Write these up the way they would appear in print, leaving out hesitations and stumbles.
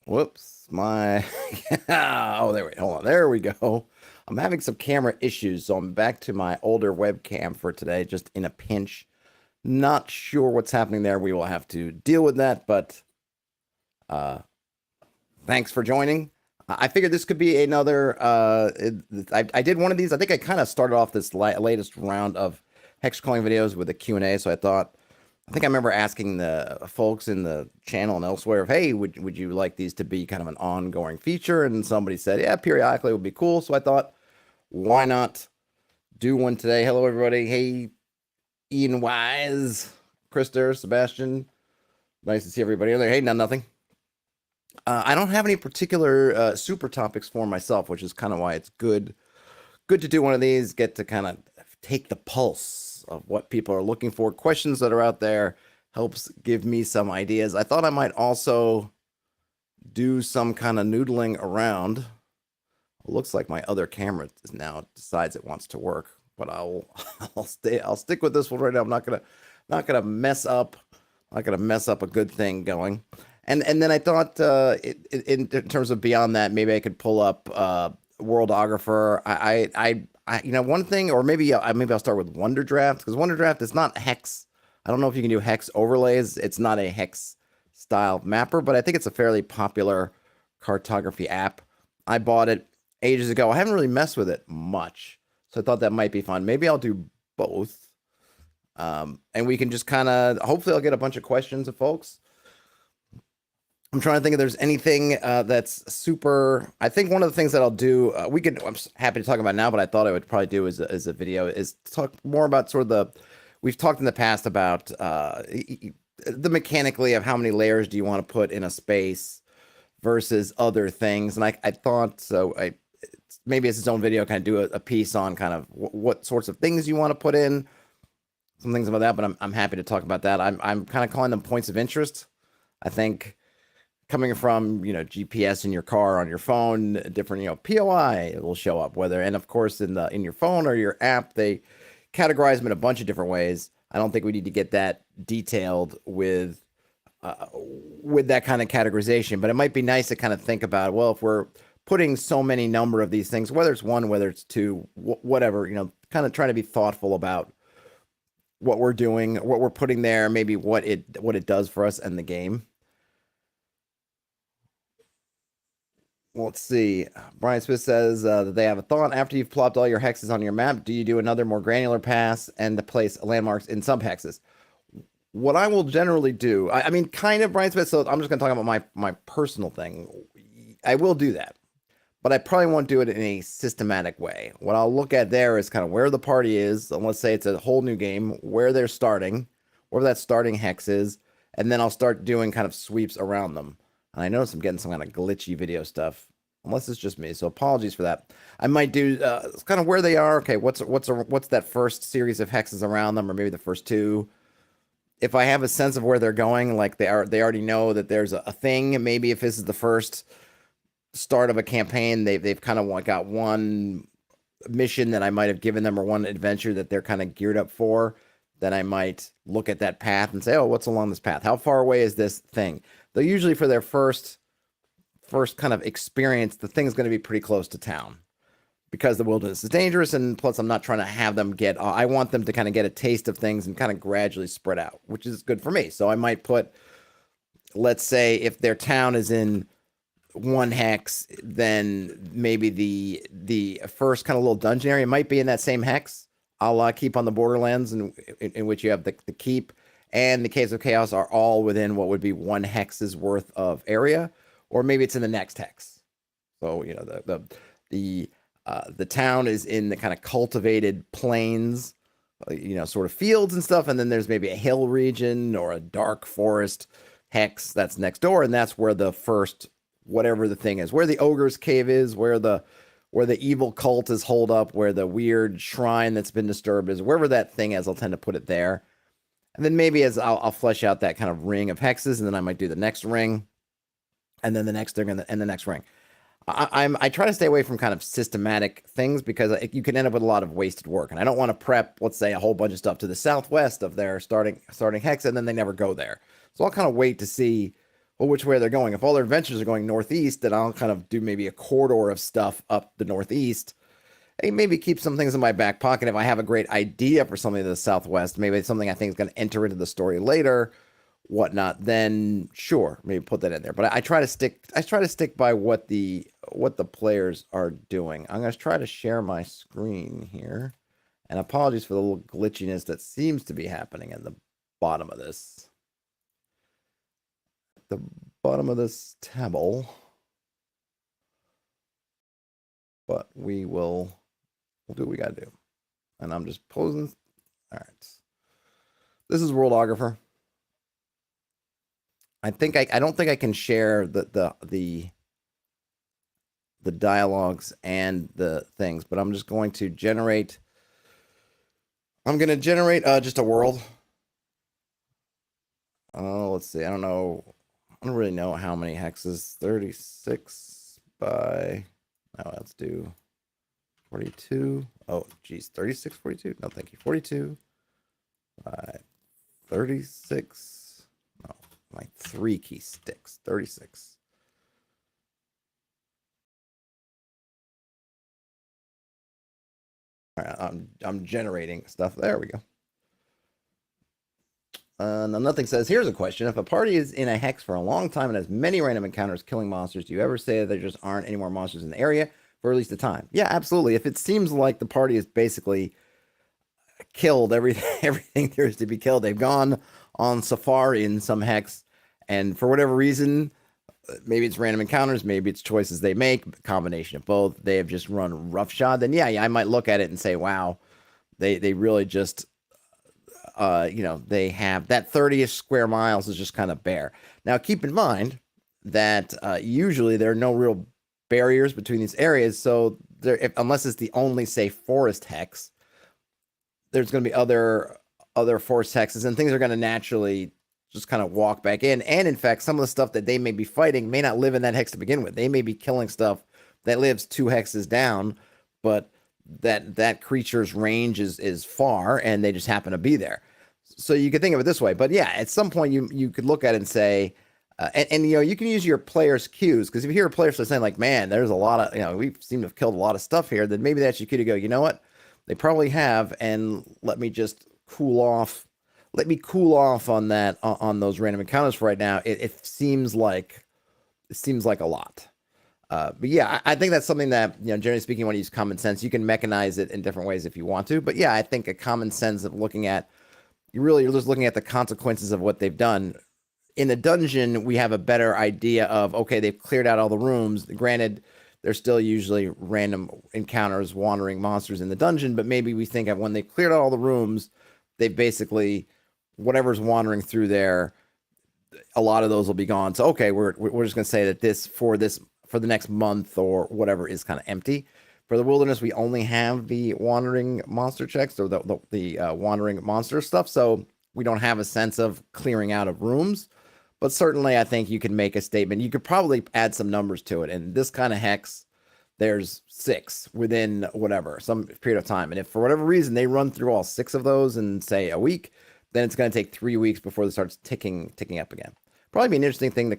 Whoops, my oh hold on. There we go. I'm having some camera issues, so I'm back to my older webcam for today, just in a pinch. Not sure what's happening there. We will have to deal with that, but uh thanks for joining. I figured this could be another I did one of these. I think I kind of started off this latest round of Hexcrawling videos with a Q&A, so I think I remember asking the folks in the channel and elsewhere if, hey, would you like these to be kind of an ongoing feature? And somebody said, yeah, periodically would be cool. So I thought, why not do one today? Hello, everybody. Hey, Ian Wise, Krister, Sebastian. Nice to see everybody in there. Hey, nothing. I don't have any particular super topics for myself, which is kind of why it's good to do one of these, get to kind of take the pulse of what people are looking for, questions that are out there, helps give me some ideas. I thought I might also do some kind of noodling around. It looks like my other camera is now decides it wants to work, but I'll stick with this one right now. I'm not gonna mess up a good thing going. And then I thought in terms of beyond that, maybe I could pull up Worldographer. One thing, or maybe I'll start with Wonderdraft, because Wonderdraft is not hex. I don't know if you can do hex overlays. It's not a hex style mapper, but I think it's a fairly popular cartography app. I bought it ages ago. I haven't really messed with it much, so I thought that might be fun. Maybe I'll do both, and we can just kind of, hopefully I'll get a bunch of questions of folks. I'm trying to think if there's anything that's super. I think one of the things that I'll do, I'm happy to talk about now, but I thought I would probably do as a video is talk more about sort of we've talked in the past about the mechanically of how many layers do you want to put in a space versus other things. And I thought, so maybe it's its own video, kind of do a piece on kind of what sorts of things you want to put in, some things about that, but I'm happy to talk about that. I'm kind of calling them points of interest. I think coming from, GPS in your car, on your phone, different, POI will show up, and of course in your phone or your app, they categorize them in a bunch of different ways. I don't think we need to get that detailed with that kind of categorization, but it might be nice to kind of think about, well, if we're putting so many number of these things, whether it's one, whether it's two, whatever, kind of trying to be thoughtful about what we're doing, what we're putting there, maybe what it does for us in the game. Well, let's see. Brian Smith says that they have a thought. After you've plopped all your hexes on your map, do you do another more granular pass and to place landmarks in sub hexes? What I will generally do, I mean, kind of, Brian Smith, so I'm just going to talk about my personal thing. I will do that, but I probably won't do it in a systematic way. What I'll look at there is kind of where the party is, and let's say it's a whole new game, where they're starting, where that starting hex is, and then I'll start doing kind of sweeps around them. And I notice I'm getting some kind of glitchy video stuff, unless it's just me. So apologies for that. I might do kind of where they are. Okay, what's that first series of hexes around them, or maybe the first two. If I have a sense of where they're going, like they already know that there's a thing. Maybe if this is the first start of a campaign, they've kind of got one mission that I might have given them, or one adventure that they're kind of geared up for. Then I might look at that path and say, oh, what's along this path? How far away is this thing? They'll usually, for their first kind of experience, the thing's going to be pretty close to town, because the wilderness is dangerous, and plus I'm not trying to have them I want them to kind of get a taste of things and kind of gradually spread out, which is good for me. So I might put, let's say if their town is in one hex, then maybe the first kind of little dungeon area might be in that same hex, a la Keep on the Borderlands, in which you have the keep and the Caves of Chaos are all within what would be one hex's worth of area, or maybe it's in the next hex. So the town is in the kind of cultivated plains, sort of fields and stuff, and then there's maybe a hill region or a dark forest hex that's next door, and that's where the first whatever the thing is, where the ogre's cave is, where the evil cult is holed up, where the weird shrine that's been disturbed is, wherever that thing is, I'll tend to put it there. And then maybe as I'll flesh out that kind of ring of hexes, and then I might do the next ring, and then the next thing, and the next ring. I try to stay away from kind of systematic things, because you can end up with a lot of wasted work, and I don't want to prep, let's say, a whole bunch of stuff to the southwest of their starting hex, and then they never go there. So I'll kind of wait to see well, which way they're going. If all their adventures are going northeast, then I'll kind of do maybe a corridor of stuff up the northeast. And maybe keep some things in my back pocket. If I have a great idea for something to the southwest, maybe it's something I think is going to enter into the story later, whatnot, then sure, maybe put that in there. But I try to stick by what the players are doing. I'm going to try to share my screen here. And apologies for the little glitchiness that seems to be happening at the bottom of this. The bottom of this table. But we'll do what we got to do. And I'm just posing. All right. This is Worldographer. I don't think I can share the dialogues and the things, but I'm just going to generate. I'm going to generate just a world. Let's see. I don't really know how many hexes. 36 by. Now let's do 42. Oh, geez, 36, 42. No, thank you. 42 by 36. No, like 3 key sticks. 36. All right, I'm generating stuff. There we go. Now nothing says, here's a question. If a party is in a hex for a long time and has many random encounters killing monsters, do you ever say that there just aren't any more monsters in the area for at least a time? Yeah, absolutely. If it seems like the party has basically killed everything there is to be killed, they've gone on safari in some hex, and for whatever reason, maybe it's random encounters, maybe it's choices they make, combination of both, they have just run roughshod, then yeah, I might look at it and say, wow, they really just... they have that 30-ish square miles is just kind of bare. Now, keep in mind that usually there are no real barriers between these areas. So unless it's the only, say, forest hex, there's going to be other forest hexes, and things are going to naturally just kind of walk back in. And in fact, some of the stuff that they may be fighting may not live in that hex to begin with. They may be killing stuff that lives 2 hexes down, but that creature's range is far, and they just happen to be there. So you could think of it this way. But yeah, at some point you could look at it and say, and you can use your players' cues, because if you hear a player start saying like, man, there's a lot of, we seem to have killed a lot of stuff here, then maybe that's your cue to go, you know what? They probably have, and let me just cool off. Let me cool off on that, on those random encounters for right now. It seems like a lot. But yeah, I think that's something that, generally speaking, you want to use common sense. You can mechanize it in different ways if you want to. But yeah, I think a common sense of looking at, you're just looking at the consequences of what they've done. In the dungeon, we have a better idea of, okay, they've cleared out all the rooms. Granted, there's still usually random encounters, wandering monsters in the dungeon, but maybe we think of when they cleared out all the rooms, they've basically, whatever's wandering through there, a lot of those will be gone. So, okay, we're just going to say that this for the next month or whatever is kind of empty. For the wilderness, we only have the wandering monster checks, or the wandering monster stuff, so we don't have a sense of clearing out of rooms. But certainly, I think you can make a statement. You could probably add some numbers to it. And this kind of hex, there's 6 within whatever, some period of time. And if for whatever reason they run through all 6 of those in, say, a week, then it's going to take 3 weeks before it starts ticking up again. Probably be an interesting thing to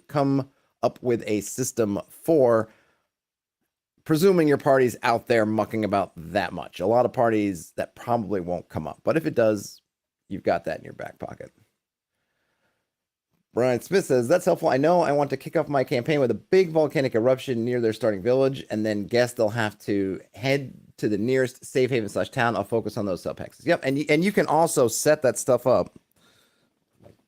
come up with a system for, presuming your party's out there mucking about that much. A lot of parties that probably won't come up, but if it does, you've got that in your back pocket. Brian Smith says, that's helpful. I know I want to kick off my campaign with a big volcanic eruption near their starting village, and then guess they'll have to head to the nearest safe haven / town. I'll focus on those sub-hexes. Yep, and you can also set that stuff up.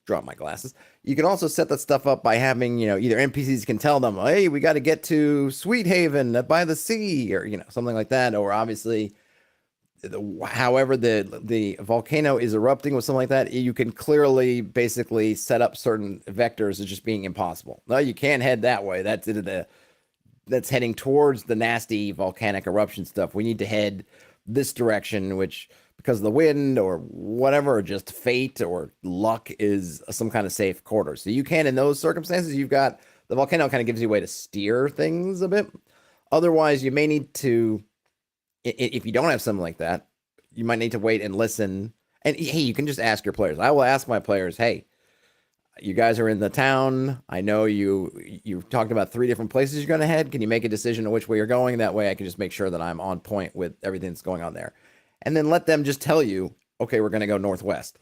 Drop my glasses. You can also set that stuff up by having, either NPCs can tell them, hey, we got to get to Sweet Haven by the sea, or, something like that. Or obviously, however the volcano is erupting with something like that, you can clearly basically set up certain vectors as just being impossible. No, you can't head that way. That's heading towards the nasty volcanic eruption stuff. We need to head this direction, which, because of the wind or whatever, or just fate or luck, is some kind of safe corridor. So you can, in those circumstances, you've got the volcano kind of gives you a way to steer things a bit. Otherwise, you may need to, if you don't have something like that, you might need to wait and listen. And hey, you can just ask your players. I will ask my players, hey, You guys are in the town. I know you talked about 3 different places you're going to head. Can you make a decision on which way you're going? That way I can just make sure that I'm on point with everything that's going on there. And then let them just tell you, okay, we're going to go northwest.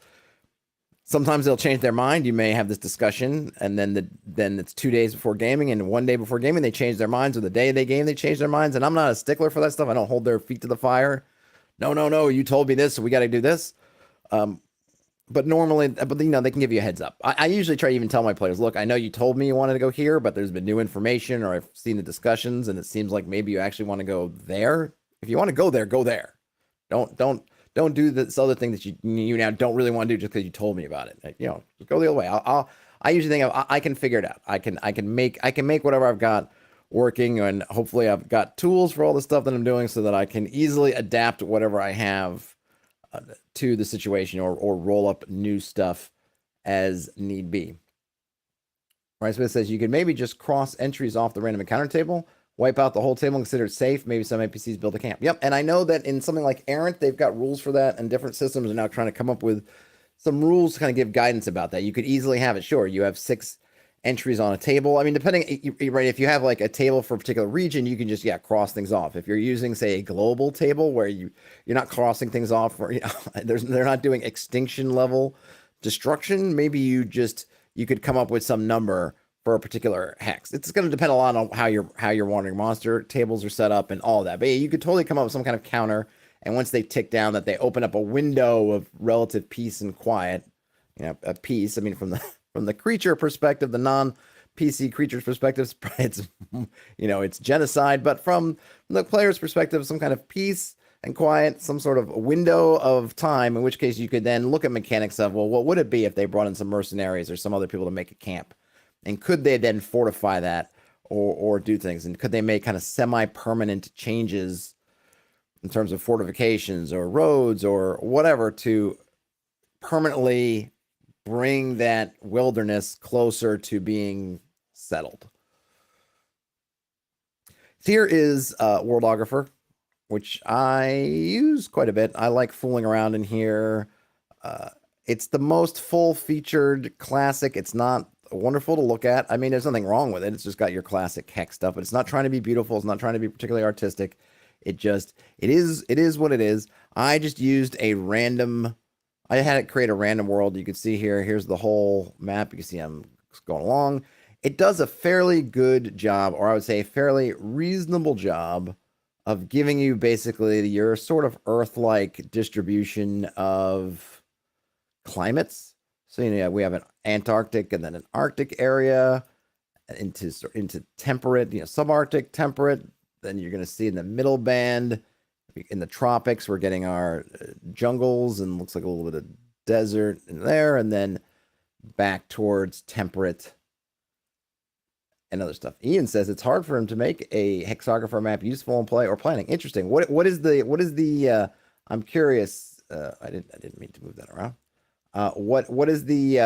Sometimes they'll change their mind. You may have this discussion, and then it's 2 days before gaming, and 1 day before gaming they change their minds, or the day they game they change their minds. And I'm not a stickler for that stuff. I don't hold their feet to the fire. No, no, no. You told me this, so we got to do this. But normally, they can give you a heads up. I usually try to even tell my players, look, I know you told me you wanted to go here, but there's been new information, or I've seen the discussions, and it seems like maybe you actually want to go there. If you want to go there, go there. Don't do this other thing that you now don't really want to do just because you told me about it. Just go the other way. I usually think I can figure it out. I can make whatever I've got working, and hopefully I've got tools for all the stuff that I'm doing so that I can easily adapt whatever I have to the situation, or roll up new stuff as need be. Right, so it says you could maybe just cross entries off the random encounter table, wipe out the whole table and consider it safe. Maybe some NPCs build a camp. Yep, and I know that in something like Errant, they've got rules for that, and different systems are now trying to come up with some rules to kind of give guidance about that. You could easily have it, sure, you have 6 entries on a table. I mean, depending, right, if you have like a table for a particular region, you can just, cross things off. If you're using, say, a global table where you're not crossing things off, or they're not doing extinction level destruction, maybe you could come up with some number for a particular hex. It's going to depend a lot on how your wandering monster tables are set up and all that. But you could totally come up with some kind of counter, and once they tick down, that they open up a window of relative peace and quiet. A peace. I mean, from the creature perspective, the non-PC creature's perspective, it's genocide. But from the player's perspective, some kind of peace and quiet, some sort of window of time, in which case you could then look at mechanics of, well, what would it be if they brought in some mercenaries or some other people to make a camp? And could they then fortify that or do things? And could they make kind of semi-permanent changes in terms of fortifications or roads or whatever to permanently bring that wilderness closer to being settled? Here is Worldographer, which I use quite a bit. I like fooling around in here. It's the most full-featured classic. It's not wonderful to look at. I mean, there's nothing wrong with it. It's just got your classic hex stuff, but it's not trying to be beautiful. It's not trying to be particularly artistic. It is what it is. I just used I had it create a random world. You can see here's the whole map. You can see I'm going along. It does a fairly good job, or I would say a fairly reasonable job, of giving you basically your sort of Earth-like distribution of climates. So we have an Antarctic and then an Arctic area, into temperate, subarctic, temperate. Then you're going to see in the middle band, in the tropics, we're getting our jungles and looks like a little bit of desert in there, and then back towards temperate and other stuff. Ian says it's hard for him to make a hexographer map useful in play or planning. Interesting. What is the I'm curious. I didn't mean to move that around. What is the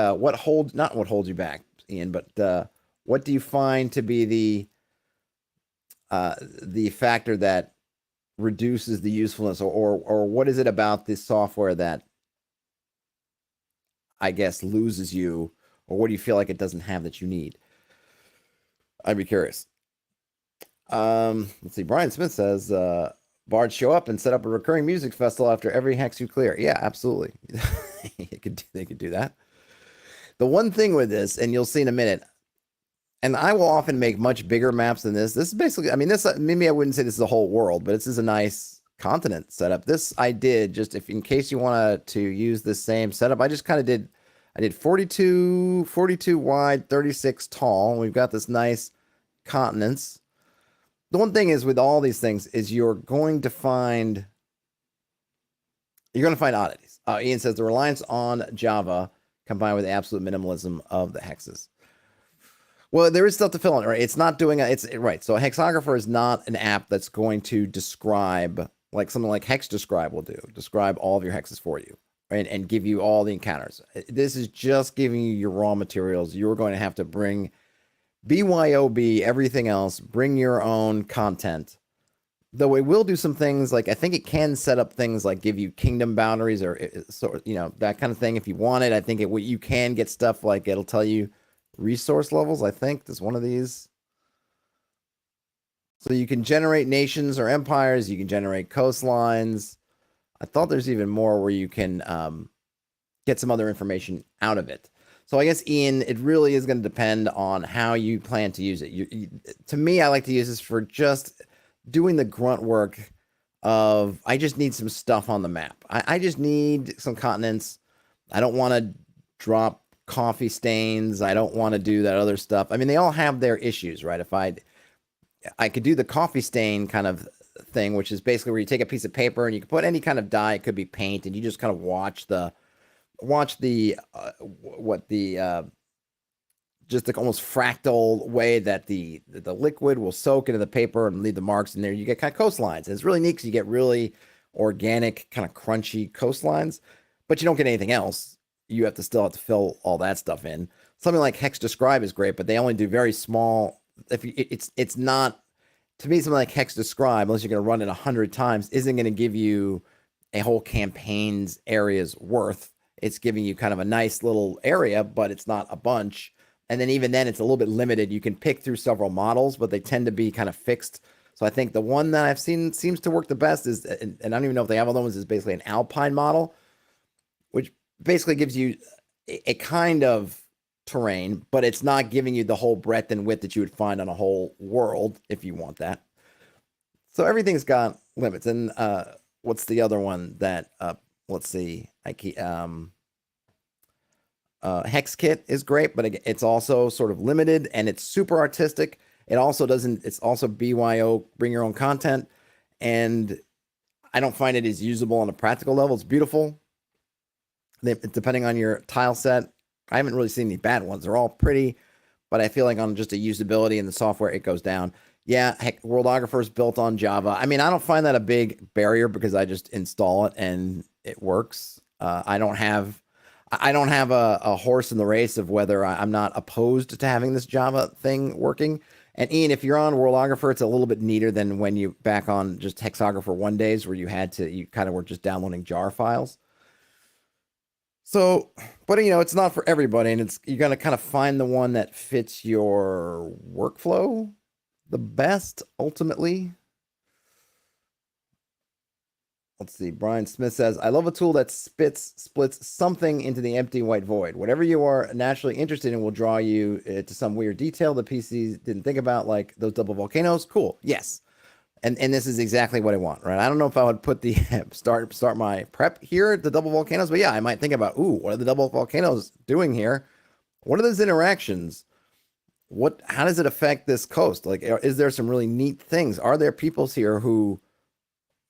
not what holds you back, Ian, but what do you find to be the factor that reduces the usefulness, or what is it about this software that, I guess, loses you, or what do you feel like it doesn't have that you need? I'd be curious. Let's see. Brian Smith says, bards show up and set up a recurring music festival after every hex you clear. Yeah, absolutely. They could do that. The one thing with this, and you'll see in a minute, and I will often make much bigger maps than this. This is basically, I mean, maybe I wouldn't say this is the whole world, but this is a nice continent setup. This I did just in case you wanted to use this same setup. I just kind of did. I did 42 wide, 36 tall. We've got this nice continents. The one thing is with all these things is you're going to find oddities. Ian says the reliance on Java combined with the absolute minimalism of the hexes. Well, there is stuff to fill in, right? It's not doing right. So a hexographer is not an app that's going to describe, like something like Hex Describe will do, describe all of your hexes for you, right? And give you all the encounters. This is just giving you your raw materials. You're going to have to bring BYOB, everything else, bring your own content Though it will do some things like I think it can set up things like give you kingdom boundaries or sort that kind of thing if you want it. I think you can get stuff like it'll tell you resource levels. I think there's one of these. So you can generate nations or empires. You can generate coastlines. I thought there's even more where you can get some other information out of it. So I guess, Ian, it really is going to depend on how you plan to use it. To me, I like to use this for just doing the grunt work of I just need some stuff on the map. I just need some continents. I don't want to drop coffee stains. I don't want to do that other stuff. I mean, they all have their issues, right? If I could do the coffee stain kind of thing, which is basically where you take a piece of paper and you can put any kind of dye. It could be paint, and you just kind of watch the just the almost fractal way that the liquid will soak into the paper and leave the marks in there. You get kind of coastlines. And it's really neat because you get really organic, kind of crunchy coastlines, but you don't get anything else. You still have to fill all that stuff in. Something like Hex Describe is great, but they only do very small. It's not, to me, something like Hex Describe, unless you're going to run it 100 times, isn't going to give you a whole campaign's area's worth. It's giving you kind of a nice little area, but it's not a bunch. And then even then, it's a little bit limited. You can pick through several models, but they tend to be kind of fixed. So I think the one that I've seen seems to work the best is, and I don't even know if they have other ones, is basically an Alpine model, which basically gives you a kind of terrain, but it's not giving you the whole breadth and width that you would find on a whole world if you want that. So everything's got limits. And what's the other one that let's see, Hex Kit is great, but it's also sort of limited and it's super artistic. It also doesn't, it's also BYO, bring your own content. And I don't find it as usable on a practical level. It's beautiful. Depending on your tile set, I haven't really seen any bad ones. They're all pretty, but I feel like on just a usability in the software, it goes down. Yeah, heck, Worldographer is built on Java. I mean, I don't find that a big barrier because I just install it and it works. I don't have a horse in the race of whether I'm not opposed to having this Java thing working. And Ian, if you're on Worldographer, it's a little bit neater than when you back on just Hexographer 1 days where you kind of were just downloading jar files. So, but it's not for everybody, and you're gonna kind of find the one that fits your workflow the best ultimately. Let's see. Brian Smith says, I love a tool that splits something into the empty white void. Whatever you are naturally interested in will draw you to some weird detail the PCs didn't think about, like those double volcanoes. Cool. Yes. And this is exactly what I want, right? I don't know if I would put the start my prep here at the double volcanoes, but yeah, I might think about, what are the double volcanoes doing here? What are those interactions? How does it affect this coast? Like, is there some really neat things? Are there peoples here who,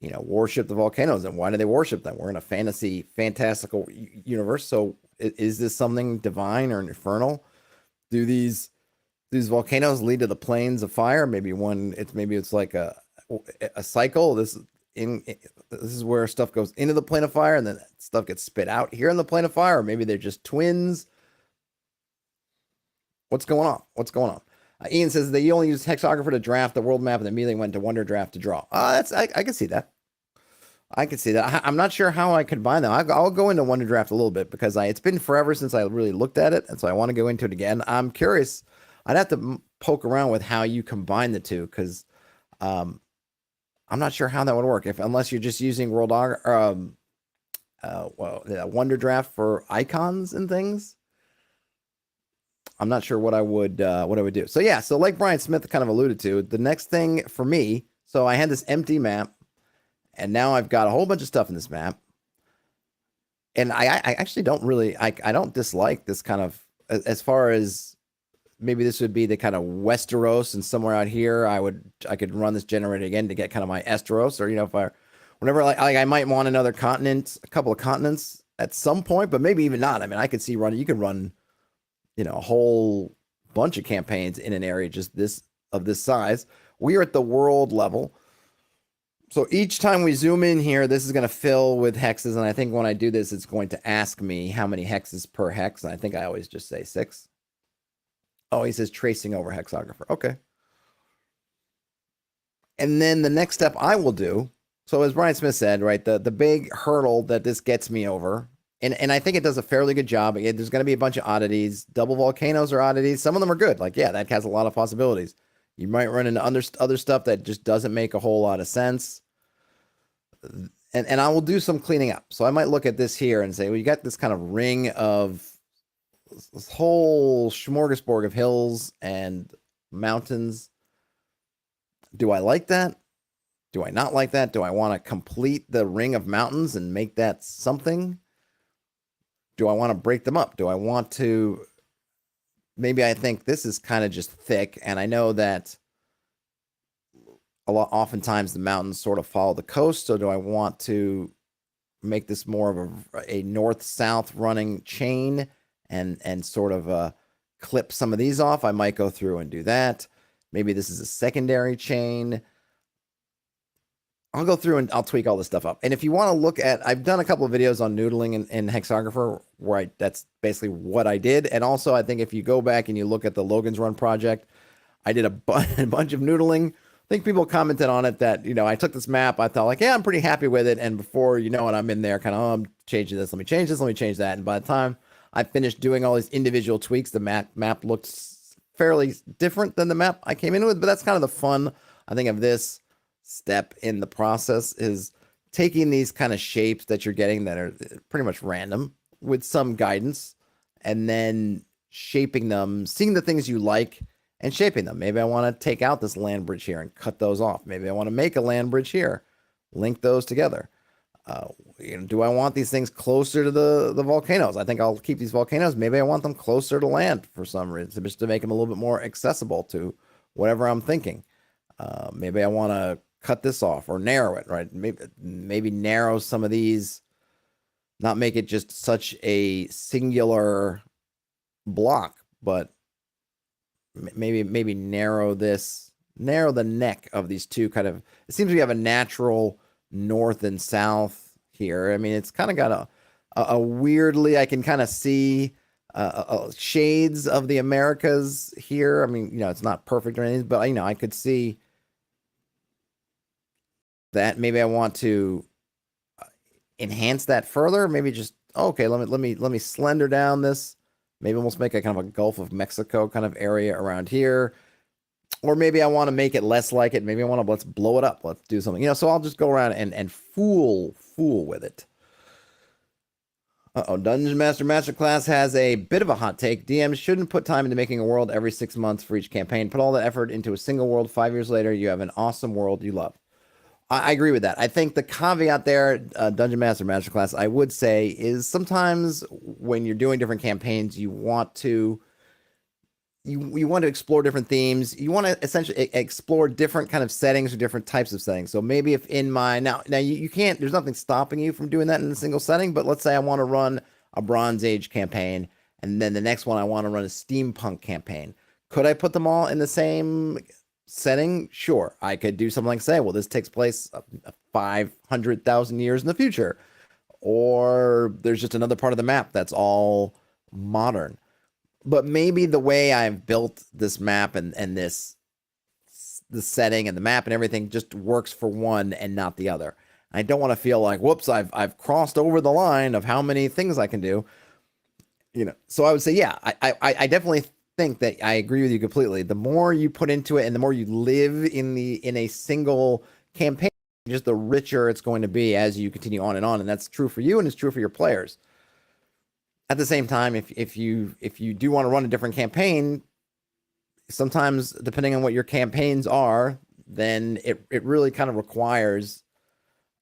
worship the volcanoes, and why do they worship them? We're in a fantastical universe. So is this something divine or infernal? Do these volcanoes lead to the plains of fire? Maybe it's like a cycle. This is where stuff goes into the plane of fire and then stuff gets spit out here in the plane of fire. Or maybe they're just twins. What's going on? Ian says they only use Hexographer to draft the world map and immediately went to Wonderdraft to draw. I can see that. I'm not sure how I combine them. I'll go into Wonderdraft a little bit because it's been forever since I really looked at it, and so I want to go into it again. I'm curious. I'd have to poke around with how you combine the two because I'm not sure how that would work unless you're just using Wonderdraft for icons and things. I'm not sure what I would do. So yeah, so like Brian Smith kind of alluded to, the next thing for me, so I had this empty map, and now I've got a whole bunch of stuff in this map. And I actually don't really, I don't dislike this kind of, as far as maybe this would be the kind of Westeros, and somewhere out here, I could run this generator again to get kind of my Esteros, or whenever I might want another continent, a couple of continents at some point, but maybe even not. I mean, I could see you could run, a whole bunch of campaigns in an area just this size. We are at the world level. So each time we zoom in here, this is going to fill with hexes. And I think when I do this, it's going to ask me how many hexes per hex. And I think I always just say 6. Oh, he says tracing over Hexographer. Okay. And then the next step I will do, so as Brian Smith said, right, the big hurdle that this gets me over, and I think it does a fairly good job. There's going to be a bunch of oddities. Double volcanoes are oddities. Some of them are good. Like, yeah, that has a lot of possibilities. You might run into other stuff that just doesn't make a whole lot of sense. And I will do some cleaning up. So I might look at this here and say, well, you got this kind of ring of this whole smorgasbord of hills and mountains. Do I like that? Do I not like that? Do I want to complete the ring of mountains and make that something? Do I want to break them up? Do I want to? Maybe I think this is kind of just thick, and I know that oftentimes the mountains sort of follow the coast. So do I want to make this more of a north-south running chain and sort of clip some of these off? I might go through and do that. Maybe this is a secondary chain. I'll go through and I'll tweak all this stuff up. And if you want to look at, I've done a couple of videos on noodling in Hexographer where that's basically what I did. And also, I think if you go back and you look at the Logan's Run project, I did a bunch of noodling. I think people commented on it that, I took this map. I thought like, yeah, I'm pretty happy with it. And before you know it, I'm in there kind of, oh, I'm changing this. Let me change this. Let me change that. And by the time I finished doing all these individual tweaks, the map looked fairly different than the map I came in with. But that's kind of the fun, I think, of this step in the process, is taking these kind of shapes that you're getting that are pretty much random with some guidance, and then shaping them, seeing the things you like and shaping them. Maybe I want to take out this land bridge here and cut those off. Maybe I want to make a land bridge here, link those together. Do I want these things closer to the volcanoes? I think I'll keep these volcanoes. Maybe I want them closer to land for some reason, just to make them a little bit more accessible to whatever I'm thinking. Maybe I want to cut this off or narrow it, right? Maybe narrow some of these, not make it just such a singular block, but maybe narrow the neck of these two kind of, it seems we have a natural north and south here. I mean, it's kind of got a weirdly, I can kind of see shades of the Americas here. I mean, it's not perfect or anything, but I could see that. Maybe I want to enhance that further. Maybe just, okay, let me slender down this. Maybe almost make a kind of a Gulf of Mexico kind of area around here. Or maybe I want to make it less like it. Maybe I want to, let's blow it up. Let's do something. So I'll just go around and fool with it. Dungeon Master Masterclass has a bit of a hot take. DMs shouldn't put time into making a world every 6 months for each campaign. Put all that effort into a single world. 5 years later, you have an awesome world you love. I agree with that. I think the caveat there, Dungeon Master Masterclass, I would say, is sometimes when you're doing different campaigns, you want to explore different themes. You want to essentially explore different kind of settings or different types of settings. So maybe if in my now you can't, there's nothing stopping you from doing that in a single setting. But let's say I want to run a Bronze Age campaign, and then the next one I want to run a steampunk campaign. Could I put them all in the same setting? Sure. I could do something like say, well, this takes place 500,000 years in the future, or there's just another part of the map that's all modern. But maybe the way I've built this map and the setting and the map and everything just works for one and not the other. I don't want to feel like, whoops, I've crossed over the line of how many things I can do. So I would say, yeah, I definitely think that I agree with you completely. The more you put into it and the more you live in a single campaign, just the richer it's going to be as you continue on. And that's true for you and it's true for your players. At the same time, if you do want to run a different campaign, sometimes depending on what your campaigns are, then it really kind of requires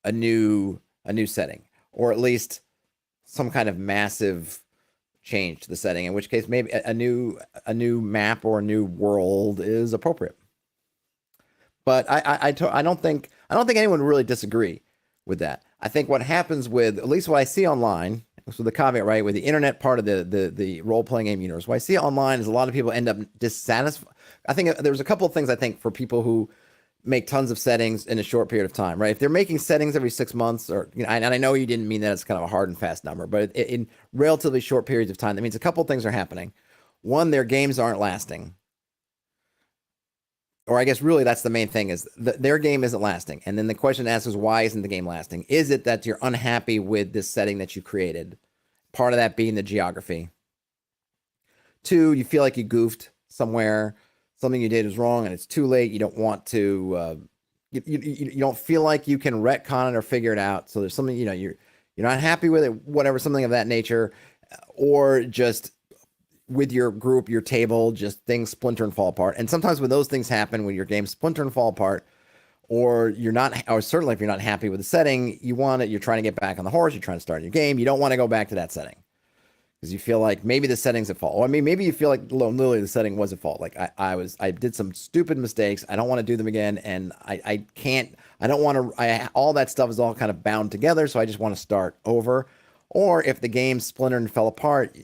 a new setting, or at least some kind of massive change to the setting, in which case maybe a new map or a new world is appropriate. But I don't think anyone would really disagree with that. I think what happens with, at least what I see online, so the caveat, right, with the internet part of the role-playing game universe, what I see online is a lot of people end up dissatisfied. I think there's a couple of things I think for people who make tons of settings in a short period of time, right? If they're making settings every 6 months, or and I know you didn't mean that as kind of a hard and fast number, but in relatively short periods of time, that means a couple of things are happening. One, their games aren't lasting. or I guess really that's the main thing is their game isn't lasting. And then the question asks is why isn't the game lasting? Is it that you're unhappy with this setting that you created? Part of that being the geography. Two, you feel like you goofed somewhere, something you did was wrong, and it's too late. You don't want to. You don't feel like you can retcon it or figure it out. So there's something you're not happy with it, whatever, something of that nature, or just with your group, your table, just things splinter and fall apart. And sometimes when those things happen, when your games splinter and fall apart, or you're not, or certainly if you're not happy with the setting, you're trying to get back on the horse, you're trying to start a new game, you don't want to go back to that setting because you feel like maybe the setting's at fault. Or I mean, maybe you feel like literally the setting was at fault. Like I did some stupid mistakes. I don't want to do them again, and I can't. I don't want to. All that stuff is all kind of bound together, so I just want to start over. Or if the game splintered and fell apart,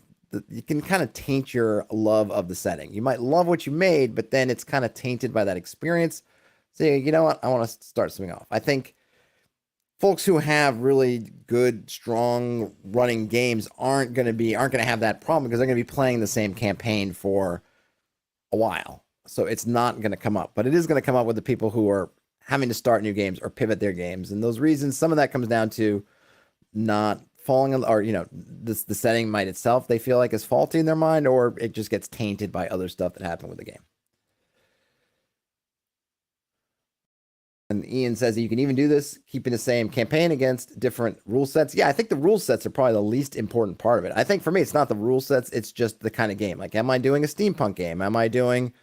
you can kind of taint your love of the setting. You might love what you made, but then it's kind of tainted by that experience. So you know what? I want to start something off. I think folks who have really good, strong running games aren't going to have that problem because they're going to be playing the same campaign for a while. So it's not going to come up, but it is going to come up with the people who are having to start new games or pivot their games. And those reasons, some of that comes down to not falling, or the setting might itself they feel like is faulty in their mind, or it just gets tainted by other stuff that happened with the game. And Ian says that you can even do this, keeping the same campaign against different rule sets. Yeah, I think the rule sets are probably the least important part of it. I think for me, it's not the rule sets, it's just the kind of game. Like, am I doing a steampunk game? Am I doing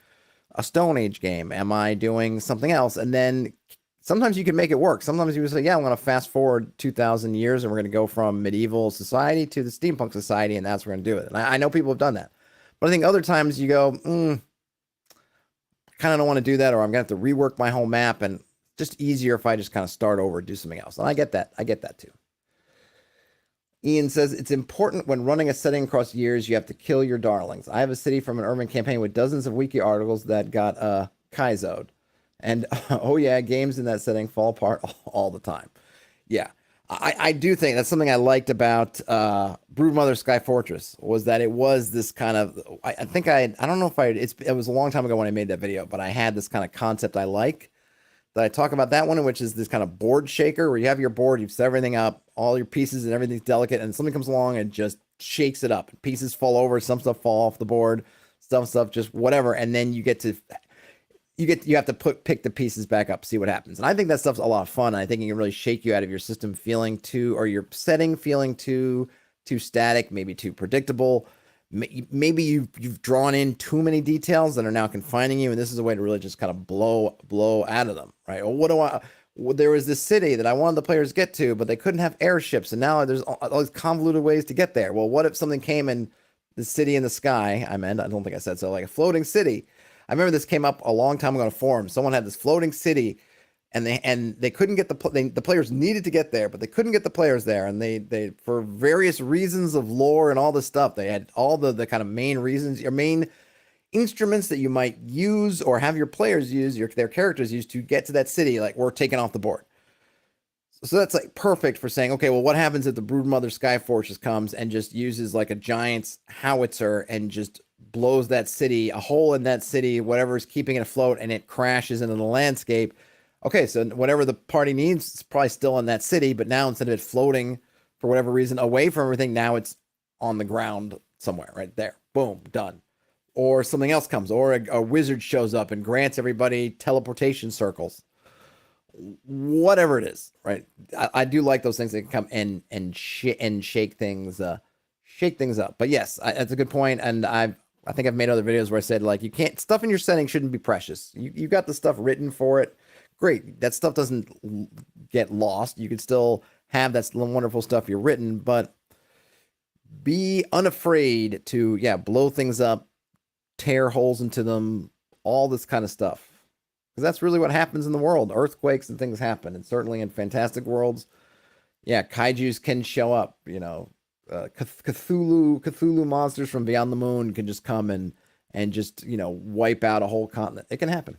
a Stone Age game? Am I doing something else? And then sometimes you can make it work. Sometimes you say, yeah, I'm going to fast forward 2,000 years and we're going to go from medieval society to the steampunk society, and that's what we're going to do it. And I know people have done that. But I think other times you go, I kind of don't want to do that, or I'm going to have to rework my whole map, and just easier if I just kind of start over and do something else. And I get that. I get that too. Ian says, it's important when running a setting across years, you have to kill your darlings. I have a city from an urban campaign with dozens of wiki articles that got kaizoed. And oh yeah, games in that setting fall apart all the time. Yeah, I do think that's something I liked about Broodmother Sky Fortress, was that it was this kind of, I don't know if it was a long time ago when I made that video, but I had this kind of concept I like. That I talk about that one, which is this kind of board shaker where you have your board, you've set everything up, all your pieces and everything's delicate, and something comes along and just shakes it up. Pieces fall over, some stuff fall off the board, some stuff just whatever, and then you have to pick the pieces back up, see what happens. And I think that stuff's a lot of fun. I think it can really shake you out of your system feeling or your setting feeling too static, maybe too predictable. Maybe you've drawn in too many details that are now confining you, and this is a way to really just kind of blow out of them, right? Well, there was this city that I wanted the players to get to, but they couldn't have airships, and now there's all these convoluted ways to get there. Well, what if something came in the city in the sky? I don't think I said so, like a floating city. I remember this came up a long time ago on a forum. Someone had this floating city, and they couldn't get the players needed to get there, but they couldn't get the players there, and they for various reasons of lore and all this stuff, they had all the kind of main reasons, your main instruments that you might use or have your players use, their characters use to get to that city, like, were taken off the board. So that's like perfect for saying, okay, well, what happens if the Broodmother Sky Fortress comes and just uses like a giant howitzer and just blows that city, a hole in that city, whatever is keeping it afloat, and it crashes into the landscape. Okay, so whatever the party needs is probably still in that city, but now instead of it floating for whatever reason away from everything, now it's on the ground somewhere right there. Boom, done. Or something else comes, or a wizard shows up and grants everybody teleportation circles. Whatever it is, right? I do like those things that can come and shake things up. But yes, that's a good point, and I think I've made other videos where I said, like, you can't, stuff in your setting shouldn't be precious. You got the stuff written for it. Great. That stuff doesn't get lost. You can still have that wonderful stuff you're written, but be unafraid to, blow things up, tear holes into them, all this kind of stuff. Because that's really what happens in the world. Earthquakes and things happen. And certainly in fantastic worlds, kaijus can show up, Cthulhu monsters from beyond the moon can just come and just, wipe out a whole continent. It can happen.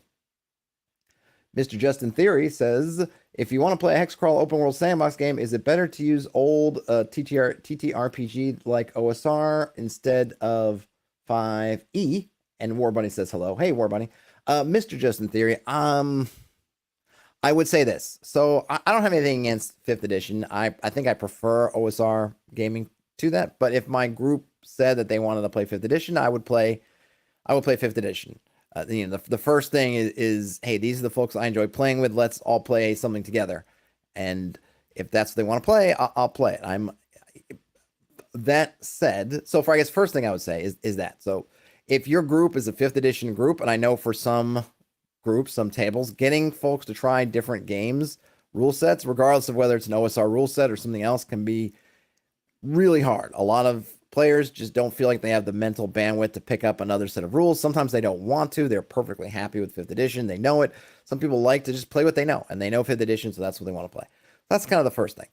Mr. Justin Theory says, if you want to play a Hexcrawl open world sandbox game, is it better to use old TTRPG like OSR instead of 5e? And Warbunny says hello. Hey, Warbunny. Mr. Just in Theory. I would say this. So I don't have anything against fifth edition. I think I prefer OSR gaming to that. But if my group said that they wanted to play fifth edition, I would play fifth edition. The first thing is, hey, these are the folks I enjoy playing with. Let's all play something together. And if that's what they want to play, I'll play it. That said, so far, I guess first thing I would say is that. So if your group is a fifth edition group, and I know for some groups, some tables, getting folks to try different games, rule sets, regardless of whether it's an OSR rule set or something else, can be really hard. A lot of players just don't feel like they have the mental bandwidth to pick up another set of rules. Sometimes they don't want to. They're perfectly happy with fifth edition. They know it. Some people like to just play what they know, and they know fifth edition, so that's what they want to play. That's kind of the first thing.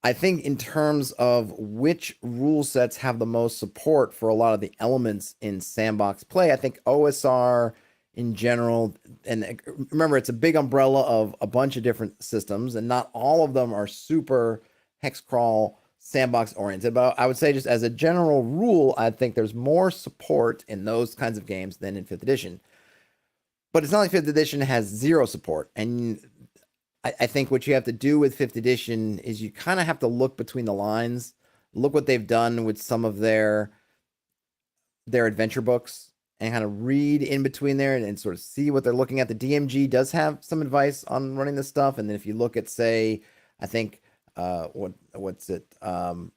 I think in terms of which rule sets have the most support for a lot of the elements in sandbox play, I think OSR in general, and remember, it's a big umbrella of a bunch of different systems, and not all of them are super hexcrawl sandbox oriented. But I would say, just as a general rule, I think there's more support in those kinds of games than in fifth edition. But it's not like fifth edition has zero support. And I think what you have to do with fifth edition is you kind of have to look between the lines, look what they've done with some of their adventure books, and kind of read in between there and sort of see what they're looking at. The DMG does have some advice on running this stuff. And then if you look at, say, I think, what's it? Not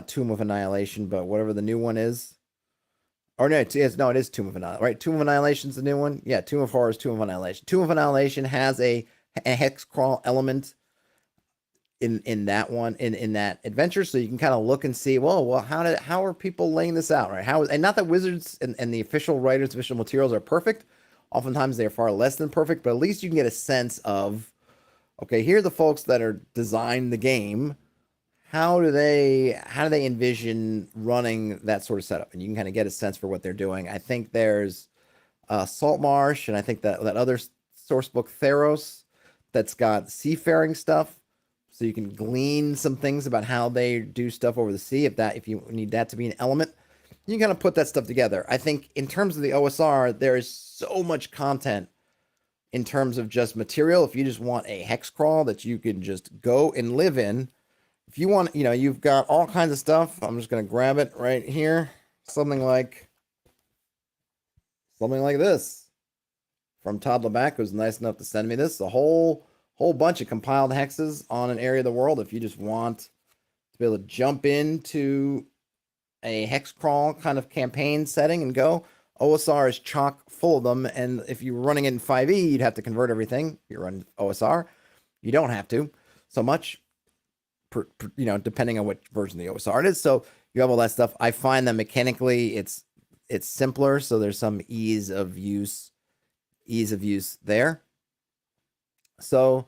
Tomb of Annihilation, but whatever the new one is. Or no, it is Tomb of Annihilation, right? Tomb of Annihilation is the new one. Yeah, Tomb of Horror is Tomb of Annihilation. Tomb of Annihilation has a hex crawl element in that one, in that adventure, so you can kind of look and see, well, how are people laying this out, right? And not that Wizards and the official writers, official materials are perfect. Oftentimes they are far less than perfect, but at least you can get a sense of, okay, here are the folks that are designing the game. How do they envision running that sort of setup? And you can kind of get a sense for what they're doing. I think there's Saltmarsh, and I think that other source book, Theros, that's got seafaring stuff. So you can glean some things about how they do stuff over the sea. If you need that to be an element, you can kind of put that stuff together. I think in terms of the OSR, there is so much content in terms of just material. If you just want a hex crawl that you can just go and live in, if you want, you've got all kinds of stuff. I'm just going to grab it right here. Something like this from Todd LeBack, who's nice enough to send me this. A whole bunch of compiled hexes on an area of the world. If you just want to be able to jump into a hex crawl kind of campaign setting and go, OSR is chock full of them. And if you were running it in 5e, you'd have to convert everything. If you're running OSR, you don't have to so much, depending on what version of the OSR it is. So you have all that stuff. I find that mechanically it's simpler, so there's some ease of use there. So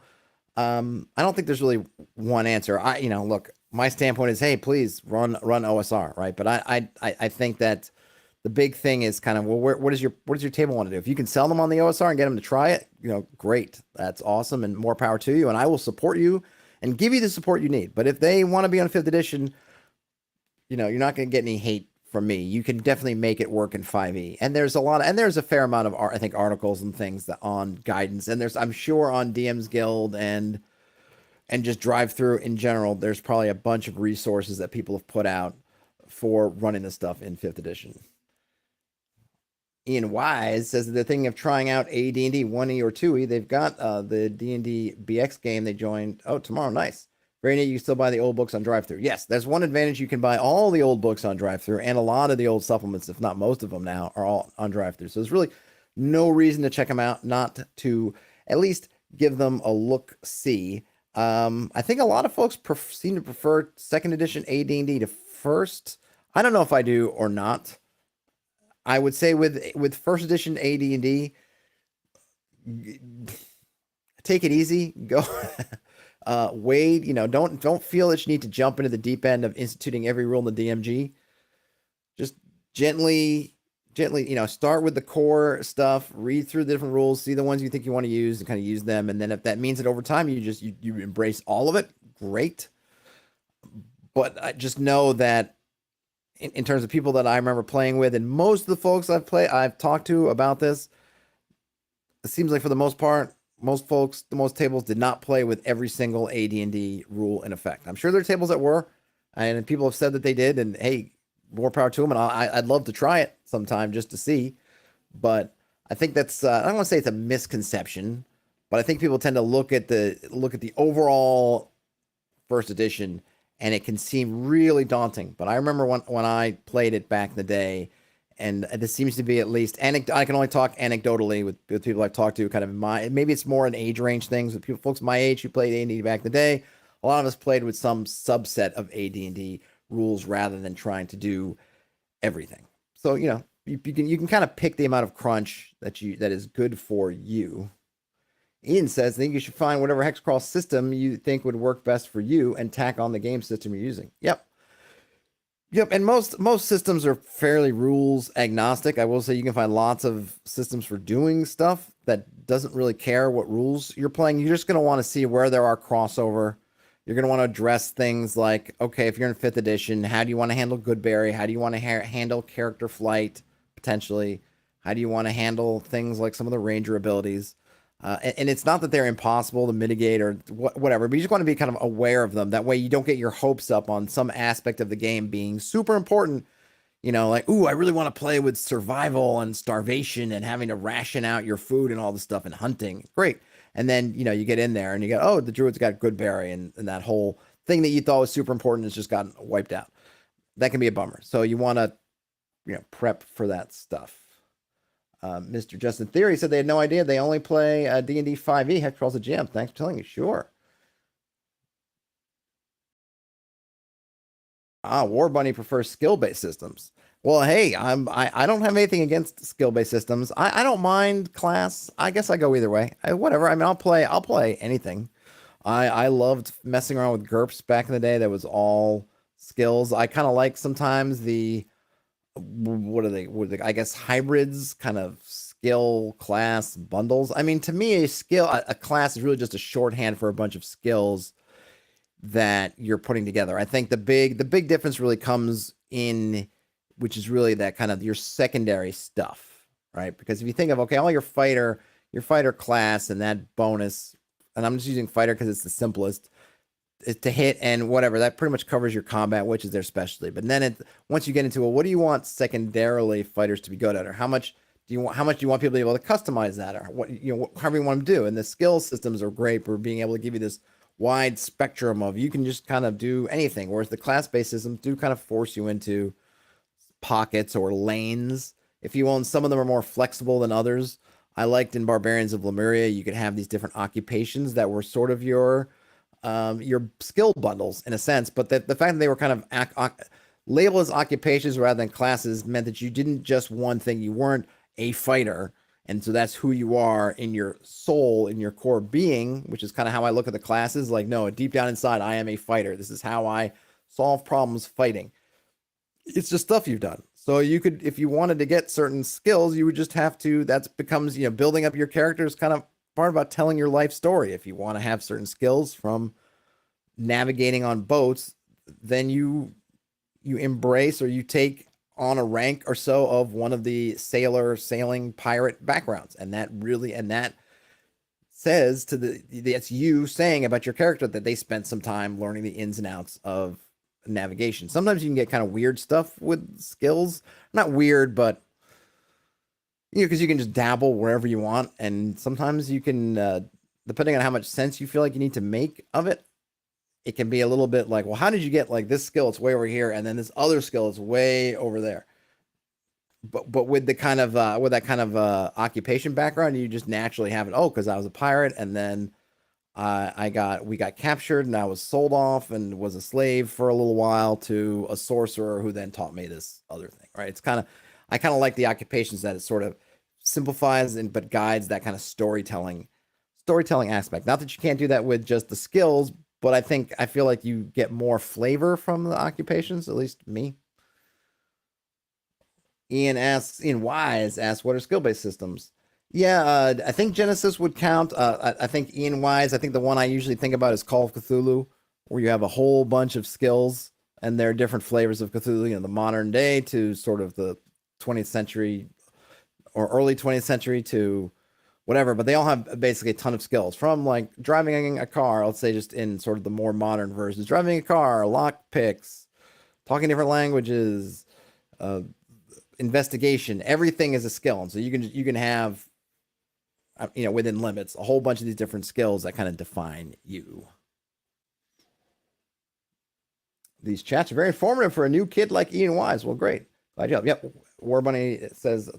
I don't think there's really one answer. Look, my standpoint is, hey, please run OSR, right? But I think that the big thing is kind of, well, what does your table want to do? If you can sell them on the OSR and get them to try it, great. That's awesome, and more power to you. And I will support you and give you the support you need. But if they want to be on 5th edition, you're not going to get any hate from me. You can definitely make it work in 5e. And there's a fair amount of, I think, articles and things on guidance. And I'm sure on DM's Guild and just drive through in general, there's probably a bunch of resources that people have put out for running this stuff in 5th edition. Ian Wise says that they're thinking of trying out a D&D 1e or 2e. They've got the D&D BX game they joined. Oh, tomorrow. Nice. Very neat. You can still buy the old books on drive-thru. Yes, there's one advantage. You can buy all the old books on drive-thru, and a lot of the old supplements, if not most of them now, are all on drive-thru. So there's really no reason to check them out, not to at least give them a look-see. I think a lot of folks seem to prefer 2nd edition AD&D to 1st. I don't know if I do or not. I would say with 1st edition AD&D, take it easy. Go wade. Don't feel that you need to jump into the deep end of instituting every rule in the DMG. Just gently, start with the core stuff, read through the different rules, see the ones you think you want to use and kind of use them. And then if that means that over time you embrace all of it, great. But I just know that in terms of people that I remember playing with, and most of the folks I've talked to about this, it seems like for the most part, most folks, the most tables did not play with every single AD&D rule in effect. I'm sure there are tables that were, and people have said that they did, and hey, more power to them. And I'd love to try it sometime just to see. But I think that's I don't want to say it's a misconception, but I think people tend to look at the overall first edition, and it can seem really daunting. But I remember when I played it back in the day, and this seems to be at least I can only talk anecdotally with people I've talked to, kind of maybe it's more an age range things with people, folks my age who played AD&D back in the day. A lot of us played with some subset of AD&D rules rather than trying to do everything. So you can kind of pick the amount of crunch that is good for you. Ian says, I think you should find whatever hexcrawl system you think would work best for you and tack on the game system you're using. Yep. And most systems are fairly rules agnostic. I will say you can find lots of systems for doing stuff that doesn't really care what rules you're playing. You're just going to want to see where there are crossover. You're going to want to address things like, okay, if you're in 5th edition, how do you want to handle Goodberry? How do you want to handle character flight, potentially? How do you want to handle things like some of the ranger abilities? And it's not that they're impossible to mitigate or whatever, but you just want to be kind of aware of them. That way you don't get your hopes up on some aspect of the game being super important. Like, ooh, I really want to play with survival and starvation and having to ration out your food and all this stuff and hunting. Great. And then, you get in there and you go, oh, the druid's got Goodberry, and that whole thing that you thought was super important has just gotten wiped out. That can be a bummer. So you want to, prep for that stuff. Mr. Justin Theory said they had no idea. They only play D&D 5e. Hexcrawl's a gem. Thanks for telling me. Sure. War Bunny prefers skill-based systems. Well, hey, I don't have anything against skill-based systems. I don't mind class. I guess I go either way. Whatever. I mean, I'll play anything. I loved messing around with GURPS back in the day. That was all skills. I kind of like sometimes the what are they? I guess hybrids, kind of skill class bundles. I mean, to me, a class is really just a shorthand for a bunch of skills that you're putting together. I think the big difference really comes in, which is really that kind of your secondary stuff, right? Because if you think of, okay, all your fighter class and that bonus, and I'm just using fighter because it's the simplest, is to hit and whatever, that pretty much covers your combat, which is their specialty. But then once you get into, well, what do you want secondarily fighters to be good at, or how much do you want people to be able to customize that, or what, however you want them to do. And the skill systems are great for being able to give you this wide spectrum of, you can just kind of do anything, whereas the class-based systems do kind of force you into pockets or lanes. If you own, some of them are more flexible than others. I liked in Barbarians of Lemuria, you could have these different occupations that were sort of your skill bundles in a sense, but the fact that they were kind of labeled as occupations rather than classes meant that you didn't just one thing. You weren't a fighter, and so that's who you are in your soul, in your core being, which is kind of how I look at the classes. Like, no, deep down inside, I am a fighter. This is how I solve problems fighting. It's just stuff you've done. So you could, if you wanted to get certain skills, you would just have to, that becomes, building up your character is kind of part about telling your life story. If you want to have certain skills from navigating on boats, then you embrace, or you take on a rank or so of one of the sailing pirate backgrounds, and that says that's you saying about your character that they spent some time learning the ins and outs of navigation. Sometimes you can get kind of weird stuff with skills, not weird, but because you can just dabble wherever you want, and sometimes you can, depending on how much sense you feel like you need to make of it, it can be a little bit like, well, how did you get like this skill? It's way over here, and then this other skill is way over there. But with the kind of occupation background, you just naturally have it. Oh, because I was a pirate, and then we got captured, and I was sold off and was a slave for a little while to a sorcerer who then taught me this other thing. Right? I kind of like the occupations that it sort of simplifies but guides that kind of storytelling aspect. Not that you can't do that with just the skills, but I feel like you get more flavor from the occupations, at least me. Ian Wise asks, what are skill-based systems? Yeah, I think Genesis would count. I think Ian Wise, I think the one I usually think about is Call of Cthulhu, where you have a whole bunch of skills, and there are different flavors of Cthulhu, the modern day to sort of the 20th century or early 20th century to whatever, but they all have basically a ton of skills from like driving a car, let's say just in sort of the more modern versions, driving a car, lock picks, talking different languages, uh, investigation, everything is a skill. And so you can have, within limits, a whole bunch of these different skills that kind of define you. These chats are very informative for a new kid like Ian Wise. Well, great. Glad you helped. Yep. War Bunny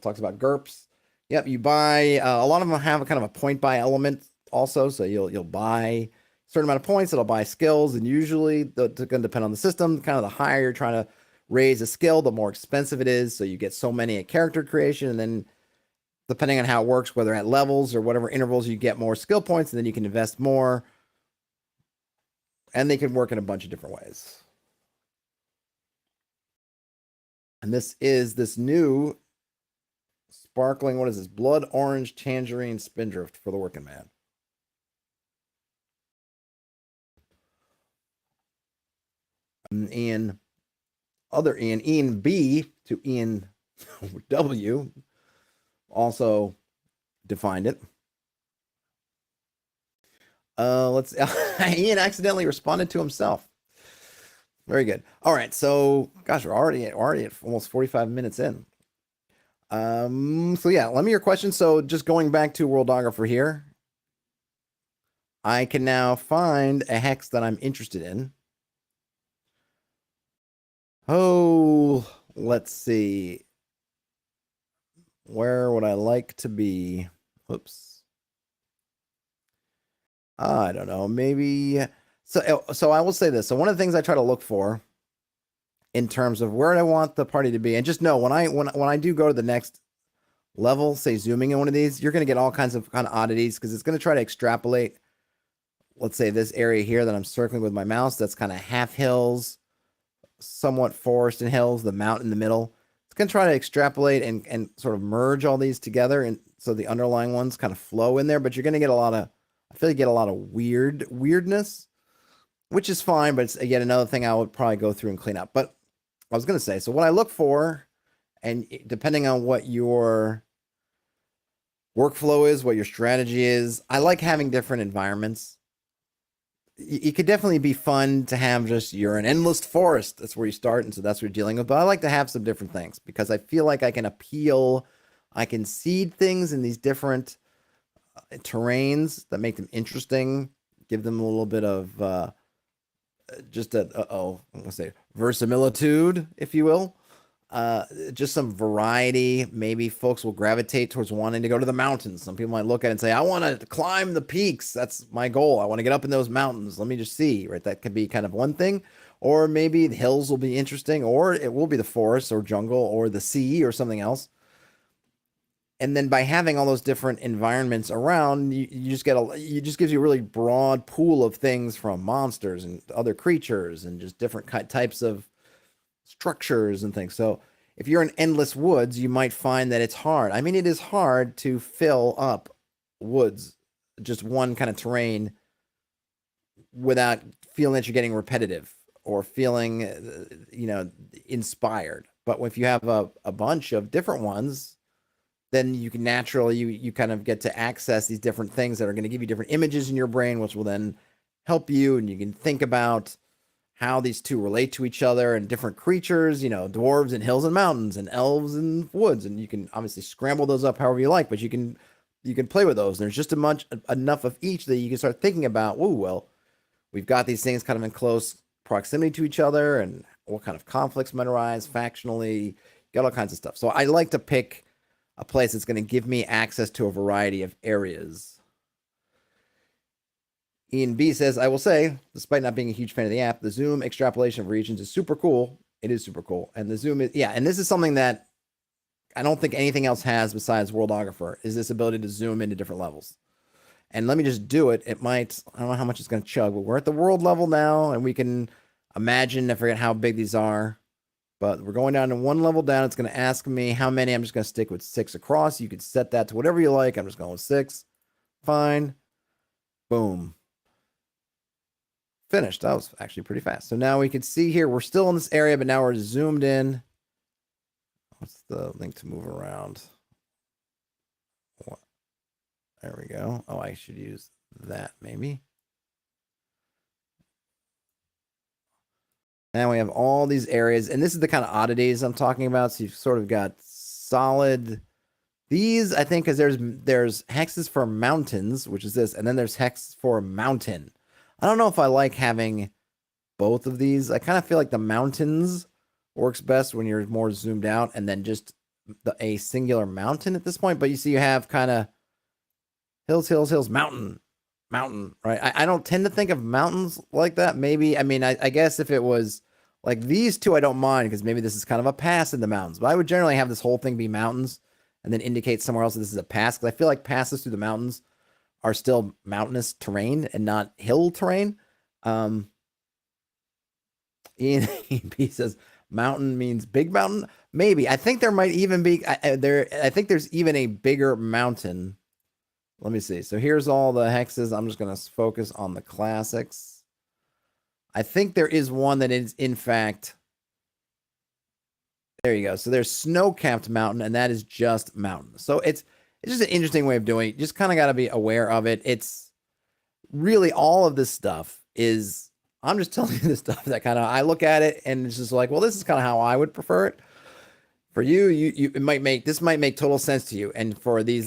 talks about GURPS. Yep. You buy, a lot of them have a kind of a point buy element also. So you'll buy a certain amount of points. It'll buy skills. And usually it's going to depend on the system. Kind of the higher you're trying to raise a skill, the more expensive it is. So you get so many at character creation. And then depending on how it works, whether at levels or whatever intervals, you get more skill points and then you can invest more. And they can work in a bunch of different ways. And this is this new sparkling, what is this? Blood Orange Tangerine Spindrift for the working man. Ian B to Ian W also defined it. Let's Ian accidentally responded to himself. Very good. All right, so gosh, we're already at almost 45 minutes in. So yeah, let me your question. So just going back to Worldographer here, I can now find a hex that I'm interested in. Oh, let's see. Where would I like to be? Whoops. I don't know. Maybe. So I will say this. So one of the things I try to look for in terms of where I want the party to be, and just know when I do go to the next level, say zooming in one of these, you're going to get all kinds of oddities because it's going to try to extrapolate. Let's say this area here that I'm circling with my mouse, that's kind of half hills, somewhat forest and hills, the mountain in the middle. It's going to try to extrapolate and sort of merge all these together, and so the underlying ones kind of flow in there. But you're going to get I feel like you get a lot of weirdness, which is fine, but it's yet another thing I would probably go through and clean up. But I was going to say, so what I look for, and depending on what your workflow is, what your strategy is, I like having different environments. It could definitely be fun to have just, you're an endless forest. That's where you start, and so that's what you're dealing with. But I like to have some different things because I feel like I can seed things in these different terrains that make them interesting, give them a little bit of just I'm gonna say verisimilitude, if you will. Just some variety. Maybe folks will gravitate towards wanting to go to the mountains. Some people might look at it and say, I want to climb the peaks. That's my goal. I want to get up in those mountains. Let me just see, right? That could be kind of one thing. Or maybe the hills will be interesting, or it will be the forest or jungle or the sea or something else. And then by having all those different environments around, you just gives you a really broad pool of things, from monsters and other creatures and just different types of structures and things. So if you're in endless woods, you might find that it's hard. I mean, it is hard to fill up woods, just one kind of terrain, without feeling that you're getting repetitive or feeling, inspired. But if you have a bunch of different ones, then you can naturally, you kind of get to access these different things that are going to give you different images in your brain, which will then help you. And you can think about how these two relate to each other, and different creatures, dwarves and hills and mountains, and elves and woods. And you can obviously scramble those up however you like, but you can play with those. And there's just enough of each that you can start thinking about, oh, well, we've got these things kind of in close proximity to each other, and what kind of conflicts might arise factionally, got all kinds of stuff. So I like to pick a place that's going to give me access to a variety of areas. Ian B says, I will say, despite not being a huge fan of the app, the zoom extrapolation of regions is super cool. It is super cool. And the zoom is, and this is something that I don't think anything else has besides Worldographer, is this ability to zoom into different levels. And let me just do it. It might, I don't know how much it's going to chug, but we're at the world level now, and we can imagine, I forget how big these are, but we're going down to one level down. It's going to ask me how many. I'm just going to stick with 6 across. You could set that to whatever you like. I'm just going with 6. Fine. Boom. Finished. That was actually pretty fast. So now we can see here, we're still in this area, but now we're zoomed in. What's the link to move around? There we go. Oh, I should use that maybe. And we have all these areas, and this is the kind of oddities I'm talking about. So you've sort of got solid. These I think because there's hexes for mountains, which is this, and then there's hex for mountain. I don't know if I like having both of these. I kind of feel like the mountains works best when you're more zoomed out, and then just a singular mountain at this point. But you see, you have kind of hills, hills, hills, mountain, mountain, right? I don't tend to think of mountains like that. Maybe, I mean, I guess if it was like these two, I don't mind because maybe this is kind of a pass in the mountains. But I would generally have this whole thing be mountains and then indicate somewhere else that this is a pass because I feel like passes through the mountains are still mountainous terrain and not hill terrain. Ian B says mountain means big mountain. Maybe I think there might even be there. I think there's even a bigger mountain. Let me see. So here's all the hexes. I'm just going to focus on the classics. I think there is one that is, in fact, there you go. So there's snow-capped mountain, and that is just mountain. So it's just an interesting way of doing it. You just kind of got to be aware of it. It's really all of this stuff is, I'm just telling you this stuff that kind of, I look at it and it's just like, well, this is kind of how I would prefer it. For you, it might make total sense to you. And for these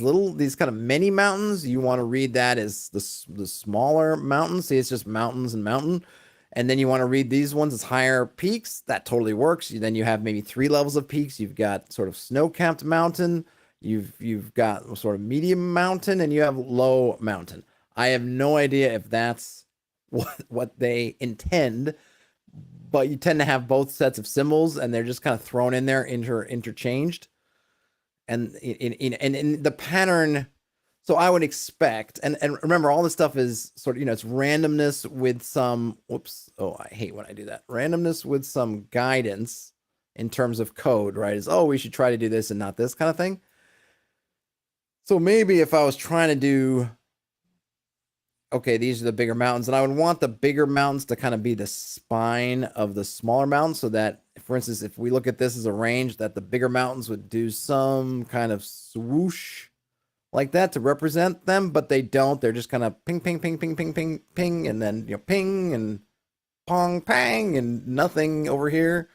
kind of mini mountains, you want to read that as the smaller mountains. See, it's just mountains and mountain. And then you want to read these ones as higher peaks. That totally works. Then you have maybe 3 levels of peaks. You've got sort of snow-capped mountain. You've got sort of medium mountain, and you have low mountain. I have no idea if that's what they intend, but you tend to have both sets of symbols and they're just kind of thrown in there, interchanged. And in the pattern, so I would expect, and remember, all this stuff is sort of, it's randomness with some, whoops, oh, I hate when I do that. Randomness with some guidance in terms of code, right? Is, oh, we should try to do this and not this kind of thing. So maybe if I was trying to do, okay, these are the bigger mountains, and I would want the bigger mountains to kind of be the spine of the smaller mountains, so that, for instance, if we look at this as a range, that the bigger mountains would do some kind of swoosh like that to represent them, but they don't. They're just kind of ping, ping, ping, ping, ping, ping, ping, and then, ping and pong, pang, and nothing over here.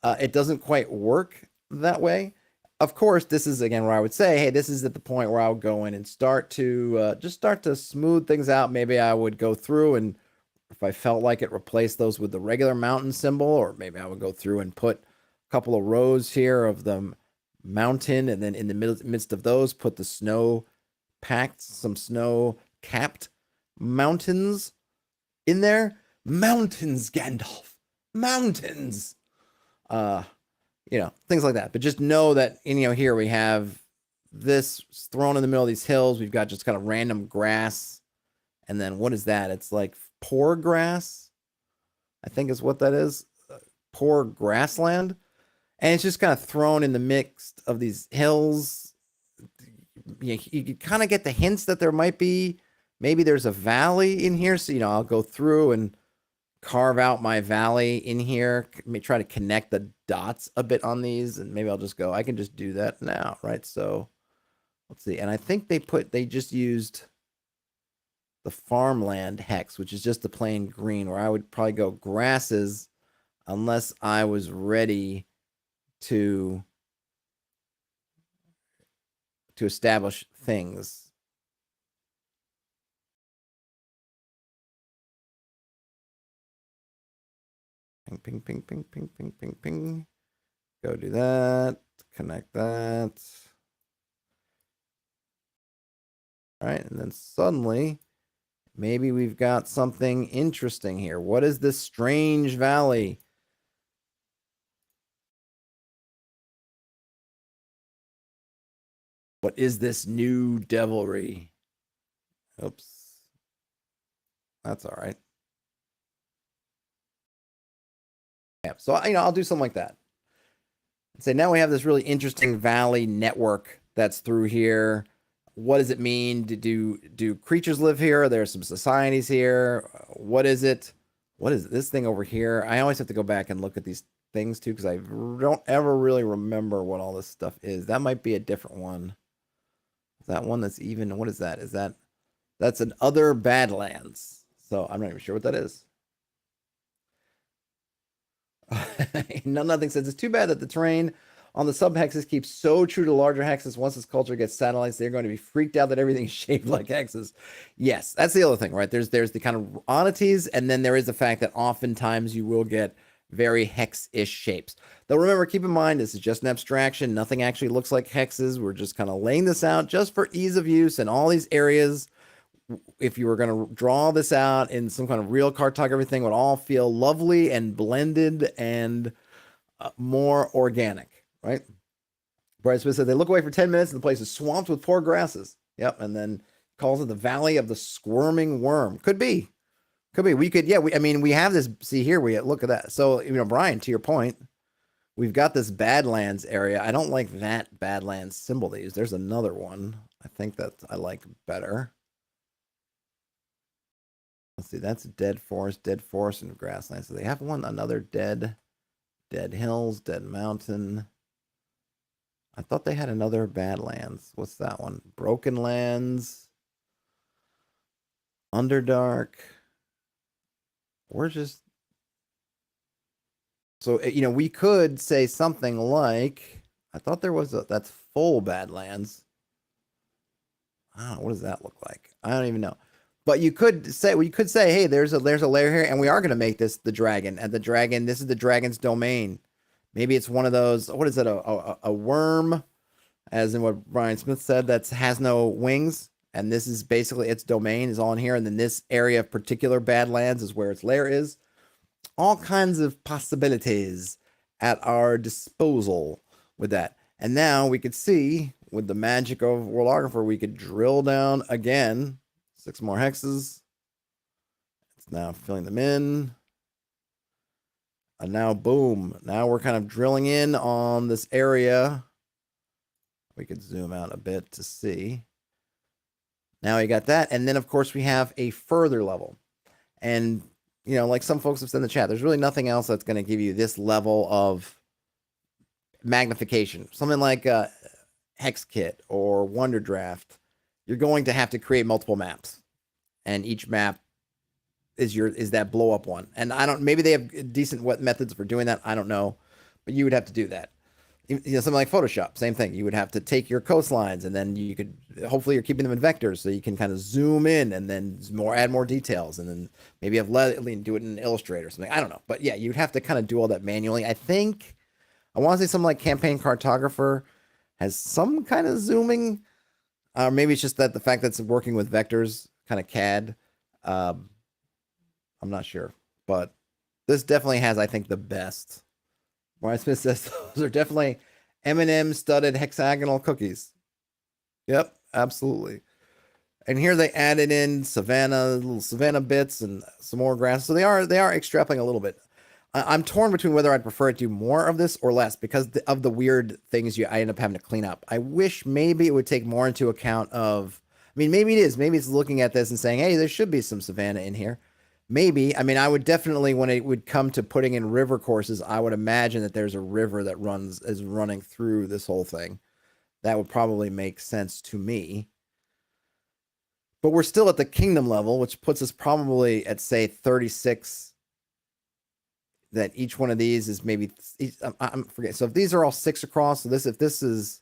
It doesn't quite work that way. Of course, this is, again, where I would say, hey, this is at the point where I would go in and start to smooth things out. Maybe I would go through and, if I felt like it, replace those with the regular mountain symbol, or maybe I would go through and put a couple of rows here of the mountain, and then in the midst of those, put the some snow-capped mountains in there. Mountains, Gandalf. Mountains. Things like that. But just know that, here we have this thrown in the middle of these hills. We've got just kind of random grass. And then what is that? It's like poor grass, I think is what that is. Poor grassland. And it's just kind of thrown in the mix of these hills. You kind of get the hints that there might be, maybe there's a valley in here. So, I'll go through and carve out my valley in here, try to connect the dots a bit on these, and maybe I'll just go, I can just do that now, right? So let's see. And I think they just used the farmland hex, which is just the plain green, where I would probably go grasses unless I was ready to establish things. Ping, ping, ping, ping, ping, ping, ping, ping. Go do that. Connect that. All right, and then suddenly, maybe we've got something interesting here. What is this strange valley? What is this new devilry? Oops. That's all right. Yeah, so, I'll do something like that. Say, now we have this really interesting valley network that's through here. What does it mean? Do creatures live here? Are there some societies here? What is it? What is this thing over here? I always have to go back and look at these things too, because I don't ever really remember what all this stuff is. That might be a different one. Is that one that's even? What is that? Is that's an other Badlands? So I'm not even sure what that is. Nothing says it's too bad that the terrain on the sub hexes keeps so true to larger hexes. Once this culture gets satellites, they're going to be freaked out that everything is shaped like hexes. Yes, that's the other thing, right? There's the kind of oddities, and then there is the fact that oftentimes you will get very hex-ish shapes. Though remember, keep in mind, this is just an abstraction. Nothing actually looks like hexes. We're just kind of laying this out just for ease of use in all these areas. If you were going to draw this out in some kind of real cartography thing, would all feel lovely and blended and more organic, right? Bright Smith said they look away for 10 minutes and the place is swamped with poor grasses. Yep. And then calls it the Valley of the Squirming Worm. Could be. Could be. We could, yeah. I mean, we have this. See here, we look at that. So, Brian, to your point, we've got this Badlands area. I don't like that Badlands symbol they use. There's another one. I think that I like better. Let's see, that's dead forest, and grassland. So they have another dead hills, dead mountain. I thought they had another Badlands. What's that one? Broken Lands, Underdark. We're just so we could say something like I thought there was that's full Badlands. I don't know, what does that look like? I don't even know. But you could say hey, there's a layer here, and we are going to make this the dragon. And the dragon, this is the dragon's domain. Maybe it's one of those. What is it? A worm, as in what Brian Smith said, that has no wings. And this is basically its domain is all in here. And then this area of particular Badlands is where its lair is. All kinds of possibilities at our disposal with that. And now we could see with the magic of Worldographer, we could drill down again. 6 more hexes. It's now filling them in. And now, boom. Now we're kind of drilling in on this area. We could zoom out a bit to see. Now we got that. And then, of course, we have a further level. And, like some folks have said in the chat, there's really nothing else that's going to give you this level of magnification. Something like Hex Kit or Wonder Draft. You're going to have to create multiple maps, and each map is that blow up one. And maybe they have decent methods for doing that. I don't know, but you would have to do that. Something like Photoshop, same thing. You would have to take your coastlines, and then you could hopefully you're keeping them in vectors, so you can kind of zoom in and then add more details, and then maybe have do it in Illustrator or something. I don't know, but yeah, you'd have to kind of do all that manually. I want to say something like Campaign Cartographer has some kind of zooming. Maybe it's just that the fact that it's working with vectors, kind of CAD. I'm not sure, but this definitely has, I think, the best. Brian Smith says those are definitely M&M studded hexagonal cookies. Yep, absolutely. And here they added in little savanna bits and some more grass. So they are extrapolating a little bit. I'm torn between whether I'd prefer to do more of this or less because of the weird things I end up having to clean up. I wish maybe it would take more into account of, maybe it is. Maybe it's looking at this and saying, hey, there should be some savanna in here. Maybe. I would definitely, when it would come to putting in river courses, I would imagine that there's a river that is running through this whole thing. That would probably make sense to me. But we're still at the kingdom level, which puts us probably at, say, 36. That each one of these is maybe, I'm forgetting. So if these are all 6 across, so if this is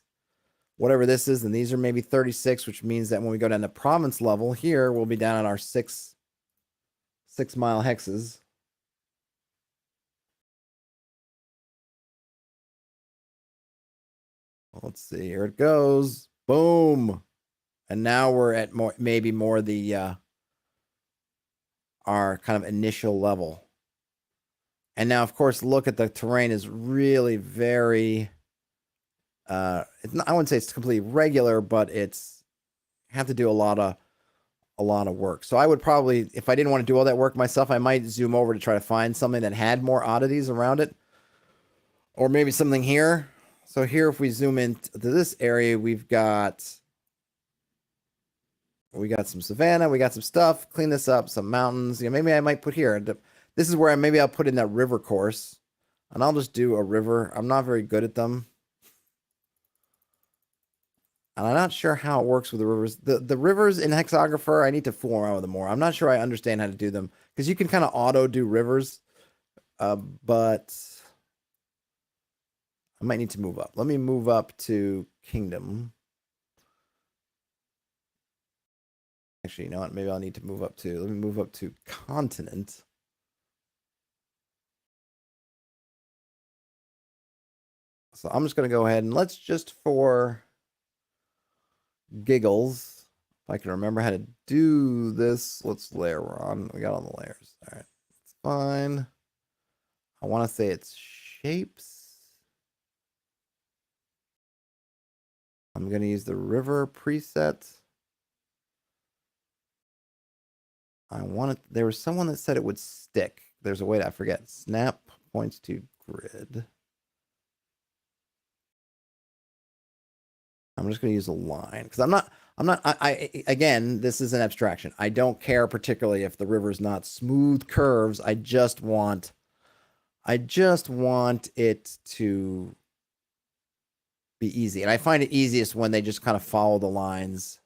whatever this is, then these are maybe 36, which means that when we go down to province level here, we'll be down at our 6 mile hexes. Let's see, here it goes. Boom. And now we're at maybe more the, our kind of initial level. And now, of course, look at the terrain is really very, I wouldn't say it's completely regular, but it's have to do a lot of work. So I would probably, if I didn't want to do all that work myself, I might zoom over to try to find something that had more oddities around it. Or maybe something here. So here, if we zoom into this area, we've got some savanna, we got some stuff, clean this up, some mountains. Maybe I might put here. This is where maybe I'll put in that river course, and I'll just do a river. I'm not very good at them. And I'm not sure how it works with the rivers. The rivers in Hexographer, I need to fool around with them more. I'm not sure I understand how to do them because you can kind of auto do rivers, but I might need to move up. Let me move up to Kingdom. Actually, you know what? Maybe I'll need to move up to. Let me move up to Continent. So I'm just going to go ahead and let's just for giggles, if I can remember how to do this, let's layer we're on. We got all the layers. All right, it's fine. I want to say it's shapes. I'm going to use the river preset. I want it. There was someone that said it would stick. There's a way to, I forget. Snap points to grid. I'm just going to use a line because again, this is an abstraction. I don't care particularly if the river's not smooth curves. I just want it to be easy. And I find it easiest when they just kind of follow the lines.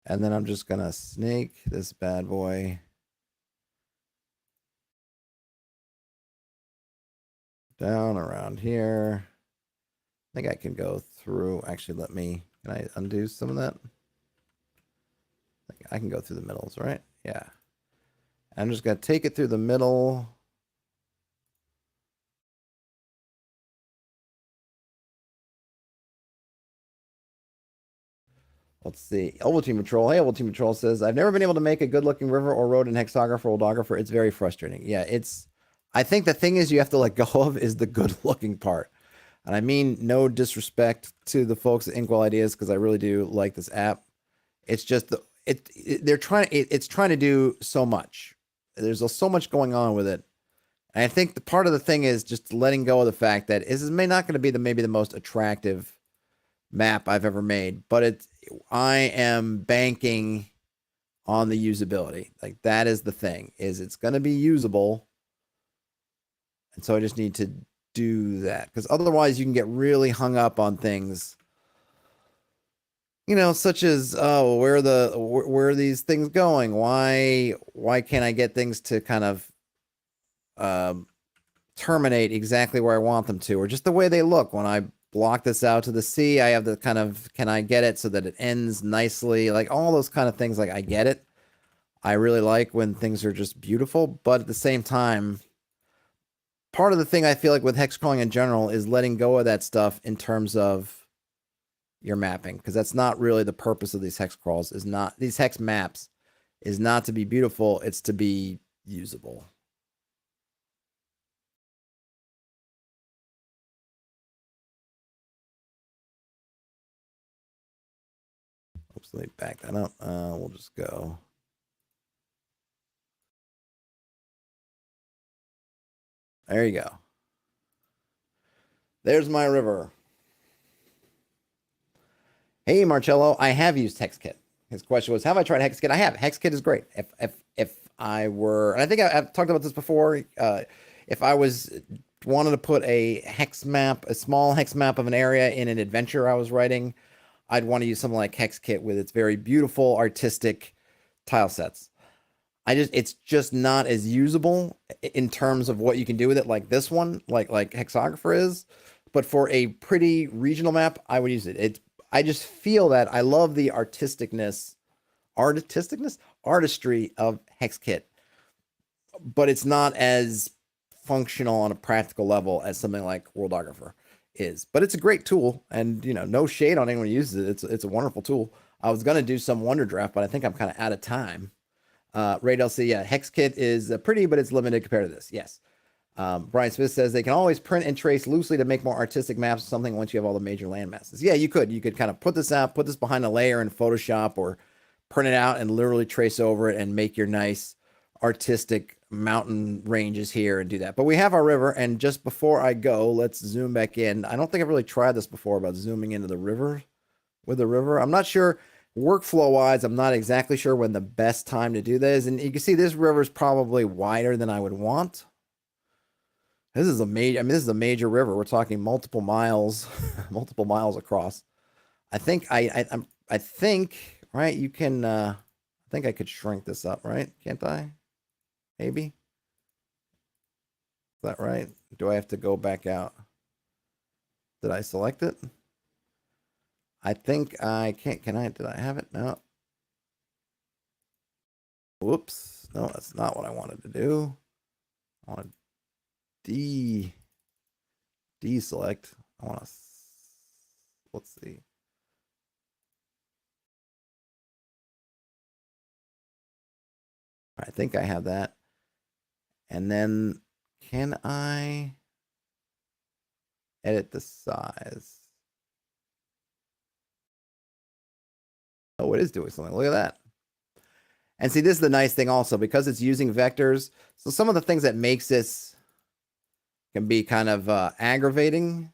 And then I'm just going to snake this bad boy down around here. I think I can go through. Actually, can I undo some of that? I can go through the middles, right? Yeah. I'm just going to take it through the middle. Let's see. Oval Team Patrol. Hey, Oval Team Patrol says, I've never been able to make a good looking river or road in Hexographer or Worldographer. It's very frustrating. Yeah, I think the thing is you have to let go of is the good looking part. And I mean, no disrespect to the folks at Inkwell Ideas because I really do like this app. It's just it's trying to do so much. There's so much going on with it. And I think the part of the thing is just letting go of the fact that this is not going to be maybe the most attractive map I've ever made, but I am banking on the usability. Like that is the thing, is it's going to be usable. And so I just need to do that because otherwise you can get really hung up on things, such as, oh, where are these things going? Why can't I get things to kind of terminate exactly where I want them to, or just the way they look when I block this out to the sea? I have the kind of, can I get it so that it ends nicely? Like all those kind of things. Like I get it. I really like when things are just beautiful, but at the same time, part of the thing I feel like with hexcrawling in general is letting go of that stuff in terms of your mapping, because that's not really the purpose of these hex crawls. These hex maps is not to be beautiful, it's to be usable. Oops, let me back that up. We'll just go. There you go. There's my river. Hey, Marcello, I have used Hexkit. His question was, have I tried Hexkit? I have. Hexkit is great. If I were, and I think I've talked about this before, if I wanted to put a hex map, a small hex map of an area in an adventure I was writing, I'd want to use something like Hexkit with its very beautiful, artistic tile sets. It's just not as usable in terms of what you can do with it, like this one, like Hexographer is. But for a pretty regional map, I would use it. I just feel that I love the artistry of Hexkit, but it's not as functional on a practical level as something like Worldographer is. But it's a great tool, and no shade on anyone who uses it. It's a wonderful tool. I was gonna do some Wonder Draft, but I think I'm kind of out of time. Ray Delsey, yeah, Hexkit is pretty, but it's limited compared to this. Yes. Brian Smith says they can always print and trace loosely to make more artistic maps or something once you have all the major land masses. Yeah, you could kind of put this behind a layer in Photoshop, or print it out and literally trace over it and make your nice artistic mountain ranges here and do that. But we have our river, and just before I go, let's zoom back in. I don't think I've really tried this before about zooming into the river with the river. I'm not sure Workflow wise, I'm not exactly sure when the best time to do this. And you can see this river is probably wider than I would want. This is a major, I mean, this is a major river. We're talking multiple miles, multiple miles across. I think I think, right, you can, I think I could shrink this up, right? Can't I? Maybe. Is that right? Do I have to go back out? Did I select it? I think I can't, did I have it? No. Whoops. No, that's not what I wanted to do. I want to deselect. I want to, let's see. I think I have that. And then can I edit the size? Oh, it is doing something. Look at that. And see, this is the nice thing also, because it's using vectors. So some of the things that makes this can be kind of aggravating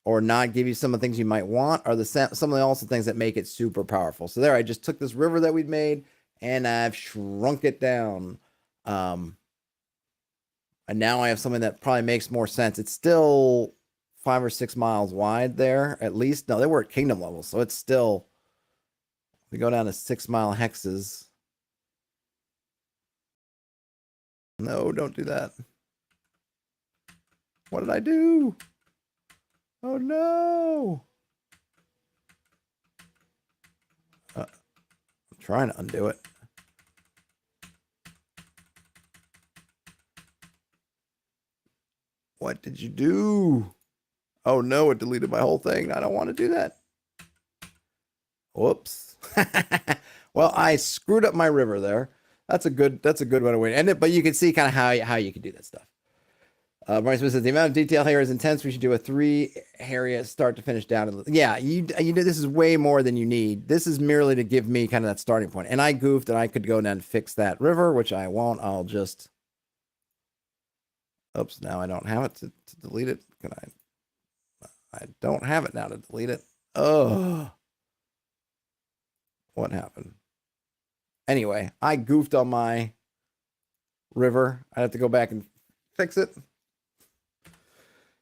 or not give you some of the things you might want are some of the also things that make it super powerful. So there, I just took this river that we'd made and I've shrunk it down. And now I have something that probably makes more sense. It's still 5 or 6 miles wide there, at least. No, they were at kingdom level, so it's still, we go down to 6 mile hexes. No, don't do that. What did I do? Oh no. I'm trying to undo it. What did you do? Oh no, it deleted my whole thing. I don't want to do that. Whoops. Well, I screwed up my river there. That's a good one to win. But you can see kind of how you can do that stuff. Maurice says the amount of detail here is intense. We should do a 3 area start to finish down. Yeah, you know, this is way more than you need. This is merely to give me kind of that starting point. And I goofed and I could go down and fix that river, which I won't. I'll just, oops, now I don't have it to delete it. Can I don't have it now to delete it. Oh, what happened? Anyway, I goofed on my river. I have to go back and fix it.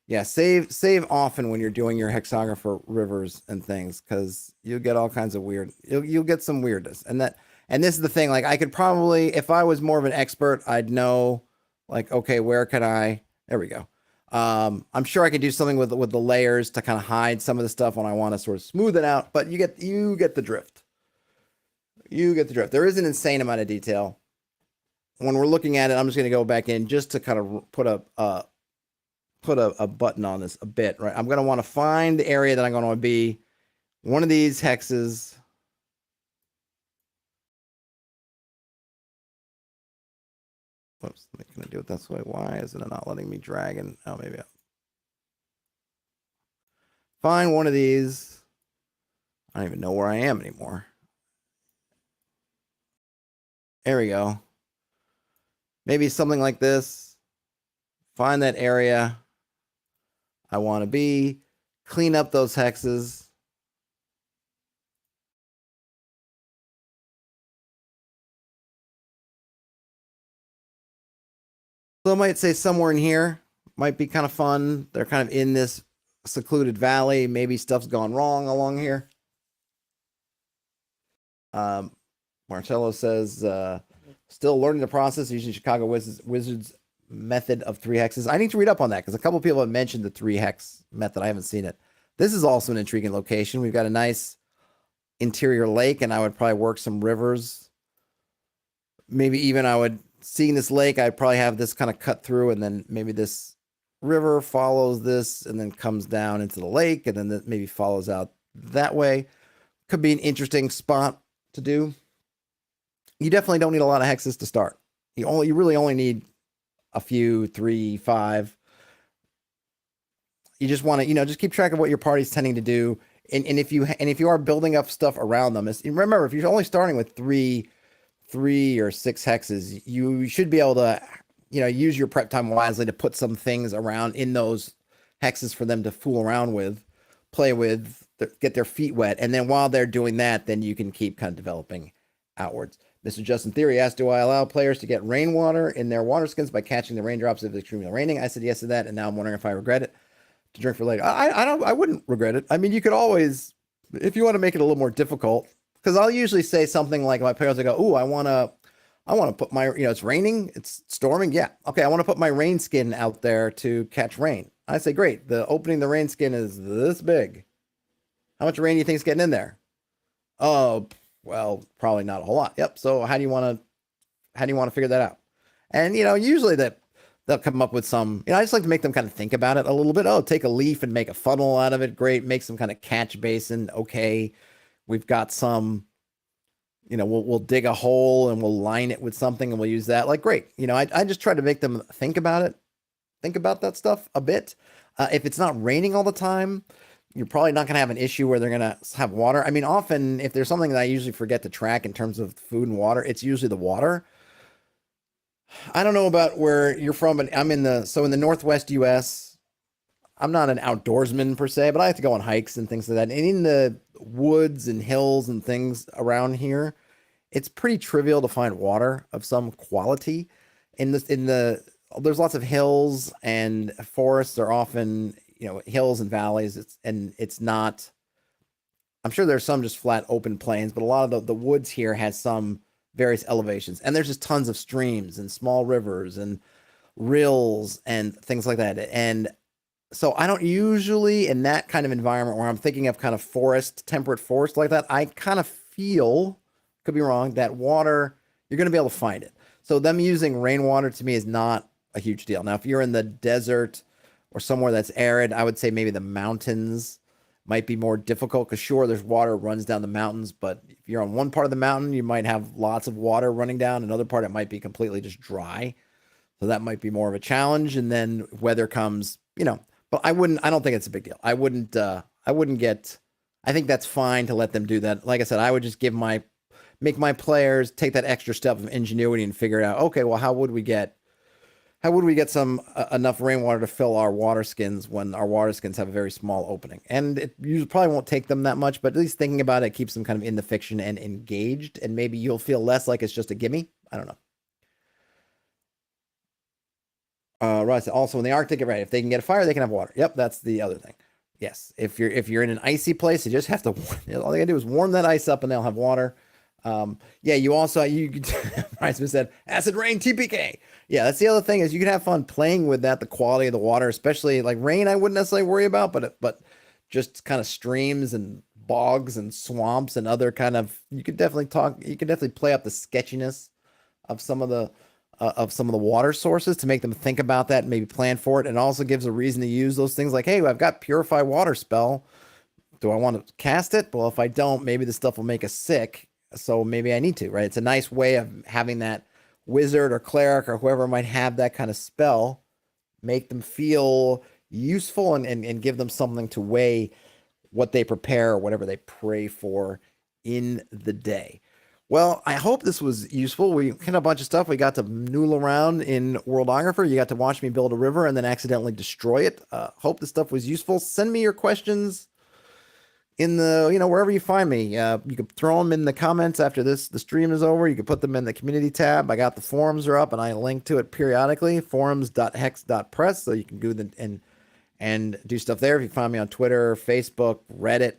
Yeah, save often when you're doing your hexographer rivers and things, because you'll get all kinds of weird. You'll get some weirdness, and this is the thing. Like I could probably, if I was more of an expert, I'd know, like, okay, where can I? There we go. I'm sure I could do something with the layers to kind of hide some of the stuff when I want to sort of smooth it out. But you get the drift. You get the drift. There is an insane amount of detail. When we're looking at it, I'm just going to go back in just to kind of put a button on this a bit, right? I'm going to want to find the area that I'm going to be one of these hexes. Whoops, I'm going to do it this way. Why is it not letting me drag in? Oh, maybe I'll find one of these. I don't even know where I am anymore. There we go. Maybe something like this. Find that area I want to be. Clean up those hexes. So I might say somewhere in here. Might be kind of fun. They're kind of in this secluded valley. Maybe stuff's gone wrong along here. Marcello says, still learning the process using Chicago Wizards method of 3 hexes. I need to read up on that because a couple people have mentioned the 3 hex method. I haven't seen it. This is also an intriguing location. We've got a nice interior lake, and I would probably work some rivers. Maybe even I would, seeing this lake, I'd probably have this kind of cut through, and then maybe this river follows this and then comes down into the lake, and then that maybe follows out that way. Could be an interesting spot to do. You definitely don't need a lot of hexes to start. You really only need a few, 3, 5. You just want to, just keep track of what your party's tending to do. And if you are building up stuff around them, remember, if you're only starting with 3 or 6 hexes, you should be able to, use your prep time wisely to put some things around in those hexes for them to fool around with, play with, get their feet wet. And then while they're doing that, then you can keep kind of developing outwards. Mr. Justin Theory asked, do I allow players to get rainwater in their water skins by catching the raindrops if it's extremely raining? I said yes to that, and now I'm wondering if I regret it to drink for later. I wouldn't regret it. I mean, you could always, if you want to make it a little more difficult, because I'll usually say something like my players, I go, ooh, I want to put my, it's raining, it's storming. Yeah. Okay. I want to put my rain skin out there to catch rain. I say, great. The opening the rain skin is this big. How much rain do you think is getting in there? Oh, well, probably not a whole lot. Yep. So how do you want to figure that out? And, usually they'll come up with some, I just like to make them kind of think about it a little bit. Oh, take a leaf and make a funnel out of it. Great. Make some kind of catch basin. Okay. We've got some, we'll dig a hole and we'll line it with something and we'll use that. Like, great. I just try to make them think about it. Think about that stuff a bit. If it's not raining all the time, you're probably not going to have an issue where they're going to have water. I mean, often if there's something that I usually forget to track in terms of food and water, it's usually the water. I don't know about where you're from, but I'm in the Northwest US. I'm not an outdoorsman per se, but I have to go on hikes and things like that. And in the woods and hills and things around here, it's pretty trivial to find water of some quality. There's lots of hills and forests are often, hills and valleys. It's not, I'm sure there's some just flat open plains, but a lot of the woods here has some various elevations, and there's just tons of streams and small rivers and rills and things like that. And so I don't usually, in that kind of environment where I'm thinking of kind of temperate forest like that, I kind of feel, could be wrong, that water, you're going to be able to find it. So them using rainwater to me is not a huge deal. Now, if you're in the desert or somewhere that's arid, I would say maybe the mountains might be more difficult because sure, there's water runs down the mountains, but if you're on one part of the mountain, you might have lots of water running down. Another part, it might be completely just dry. So that might be more of a challenge. And then weather comes, but I don't think it's a big deal. I think that's fine to let them do that. Like I said, I would just make my players take that extra step of ingenuity and figure it out. Okay, well, how would we get some enough rainwater to fill our water skins when our water skins have a very small opening? And it usually probably won't take them that much, but at least thinking about it keeps them kind of in the fiction and engaged, and maybe you'll feel less like it's just a gimme. I don't know. Right. Also in the Arctic, right, if they can get a fire, they can have water. Yep, that's the other thing. Yes, if you're in an icy place, you just have to. All they gotta do is warm that ice up, and they'll have water. Yeah, Bryson said acid rain TPK. Yeah, that's the other thing is you can have fun playing with that. The quality of the water, especially like rain, I wouldn't necessarily worry about, but just kind of streams and bogs and swamps and other kind of you could definitely play up the sketchiness of some of the water sources to make them think about that and maybe plan for it. And also gives a reason to use those things like, hey, I've got purify water spell. Do I want to cast it? Well, if I don't, maybe this stuff will make us sick. So maybe I need to, right? It's a nice way of having that wizard or cleric or whoever might have that kind of spell, make them feel useful and give them something to weigh what they prepare or whatever they pray for in the day. Well, I hope this was useful. We hit a bunch of stuff. We got to noodle around in Worldographer. You got to watch me build a river and then accidentally destroy it. Hope this stuff was useful. Send me your questions in the, wherever you find me. You could throw them in the comments after the stream is over. You could put them in the community tab. I got the forums are up and I link to it periodically, forums.hex.press. So you can go and do stuff there. If you find me on Twitter, Facebook, Reddit,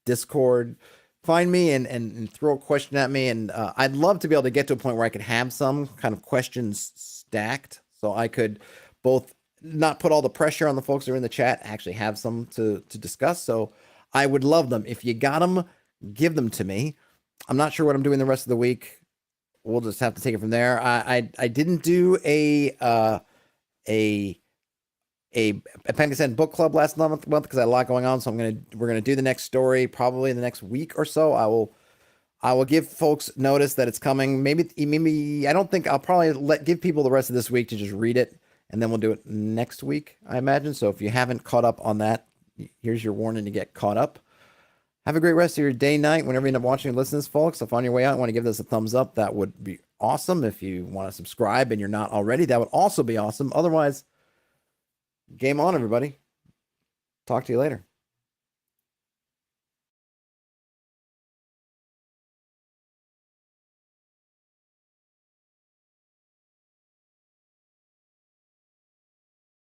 Discord, find me and throw a question at me. And I'd love to be able to get to a point where I could have some kind of questions stacked so I could both not put all the pressure on the folks who are in the chat, actually have some to discuss. So I would love them. If you got them, give them to me. I'm not sure what I'm doing the rest of the week. We'll just have to take it from there. I didn't do a Appendix N book club last month because I had a lot going on. So we're gonna do the next story probably in the next week or so. I will give folks notice that it's coming. Maybe I don't think I'll probably give people the rest of this week to just read it, and then we'll do it next week, I imagine. So if you haven't caught up on that, here's your warning to get caught up. Have a great rest of your day, night, whenever you end up watching and listening to this, folks. If on your way out, you want to give this a thumbs up, that would be awesome. If you want to subscribe and you're not already, that would also be awesome. Otherwise, game on, everybody. Talk to you later.